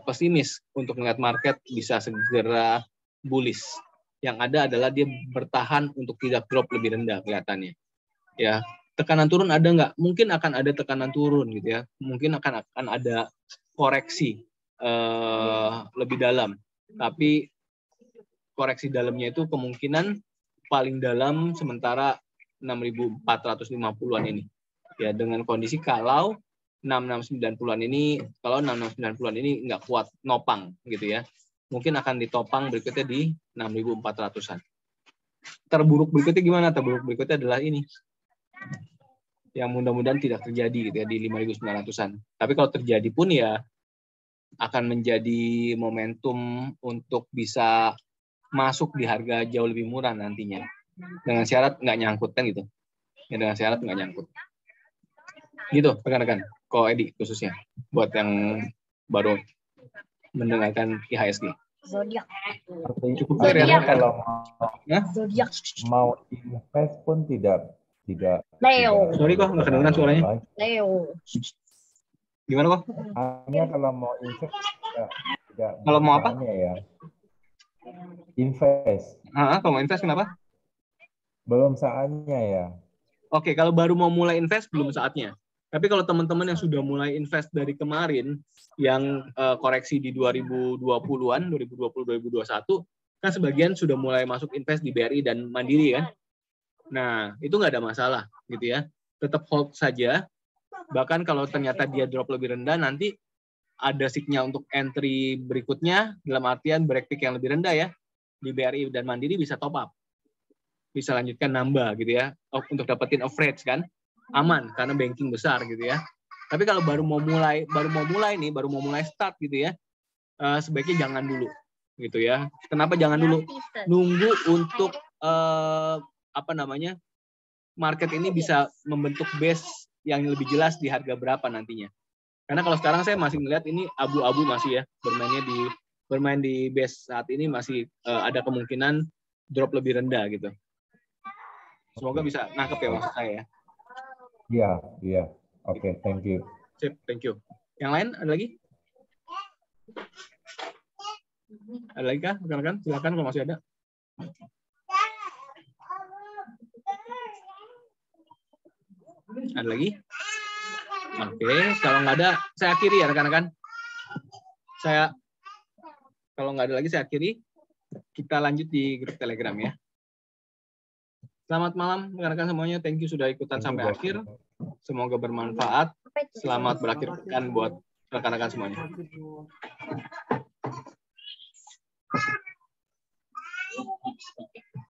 pesimis untuk melihat market bisa segera bullish. Yang ada adalah dia bertahan untuk tidak drop lebih rendah kelihatannya. Ya, tekanan turun ada nggak? Mungkin akan ada tekanan turun gitu ya. Mungkin akan ada koreksi lebih dalam. Tapi koreksi dalamnya itu kemungkinan paling dalam sementara 6.450-an ini. Ya, dengan kondisi kalau 6690-an ini, kalau 6690-an ini nggak kuat nopang gitu ya. Mungkin akan ditopang berikutnya di 6.400-an. Terburuk berikutnya gimana? Terburuk berikutnya adalah ini. Yang mudah-mudahan tidak terjadi gitu ya di 5.900-an. Tapi kalau terjadi pun ya akan menjadi momentum untuk bisa masuk di harga jauh lebih murah nantinya. Dengan syarat nggak nyangkut kan gitu. Ya, dengan syarat nggak nyangkut. Gitu rekan-rekan. Ko Edi khususnya buat yang baru mendengarkan IHSG. Zodiak. Cukup clear ya. Kalau Zodiak. mau invest pun tidak. Leo. Sorry kok nggak kedengeran suaranya. Leo. Gimana kok? Hanya kalau mau invest tidak. Kalau mau apa? Ya. Invest. Kalau mau invest kenapa? Belum saatnya ya. Oke, kalau baru mau mulai invest belum saatnya. Tapi kalau teman-teman yang sudah mulai invest dari kemarin, yang koreksi di 2020-an, 2020-2021, kan sebagian sudah mulai masuk invest di BRI dan Mandiri kan. Nah, itu nggak ada masalah gitu ya. Tetap hold saja. Bahkan kalau ternyata dia drop lebih rendah, nanti ada signal untuk entry berikutnya, dalam artian break peak yang lebih rendah ya. Di BRI dan Mandiri bisa top up. Bisa lanjutkan nambah gitu ya. Untuk dapetin average kan. Aman, karena banking besar gitu ya. Tapi kalau baru mau mulai start gitu ya, sebaiknya jangan dulu gitu ya. Kenapa jangan dulu? Nunggu untuk market ini bisa membentuk base yang lebih jelas di harga berapa nantinya. Karena kalau sekarang saya masih melihat ini abu-abu masih ya, bermain di base saat ini masih ada kemungkinan drop lebih rendah gitu. Semoga bisa nangkep ya maksud saya ya. Iya. Oke, thank you. Sip, thank you. Yang lain ada lagi? Ada lagi kah rekan-rekan? Silakan kalau masih ada. Ada lagi? Oke, kalau nggak ada, saya akhiri ya rekan-rekan. Kalau nggak ada lagi, saya akhiri. Kita lanjut di grup Telegram ya. Selamat malam rekan-rekan semuanya. Thank you sudah ikutan sampai akhir. Semoga bermanfaat. Selamat berakhir pekan buat rekan-rekan semuanya.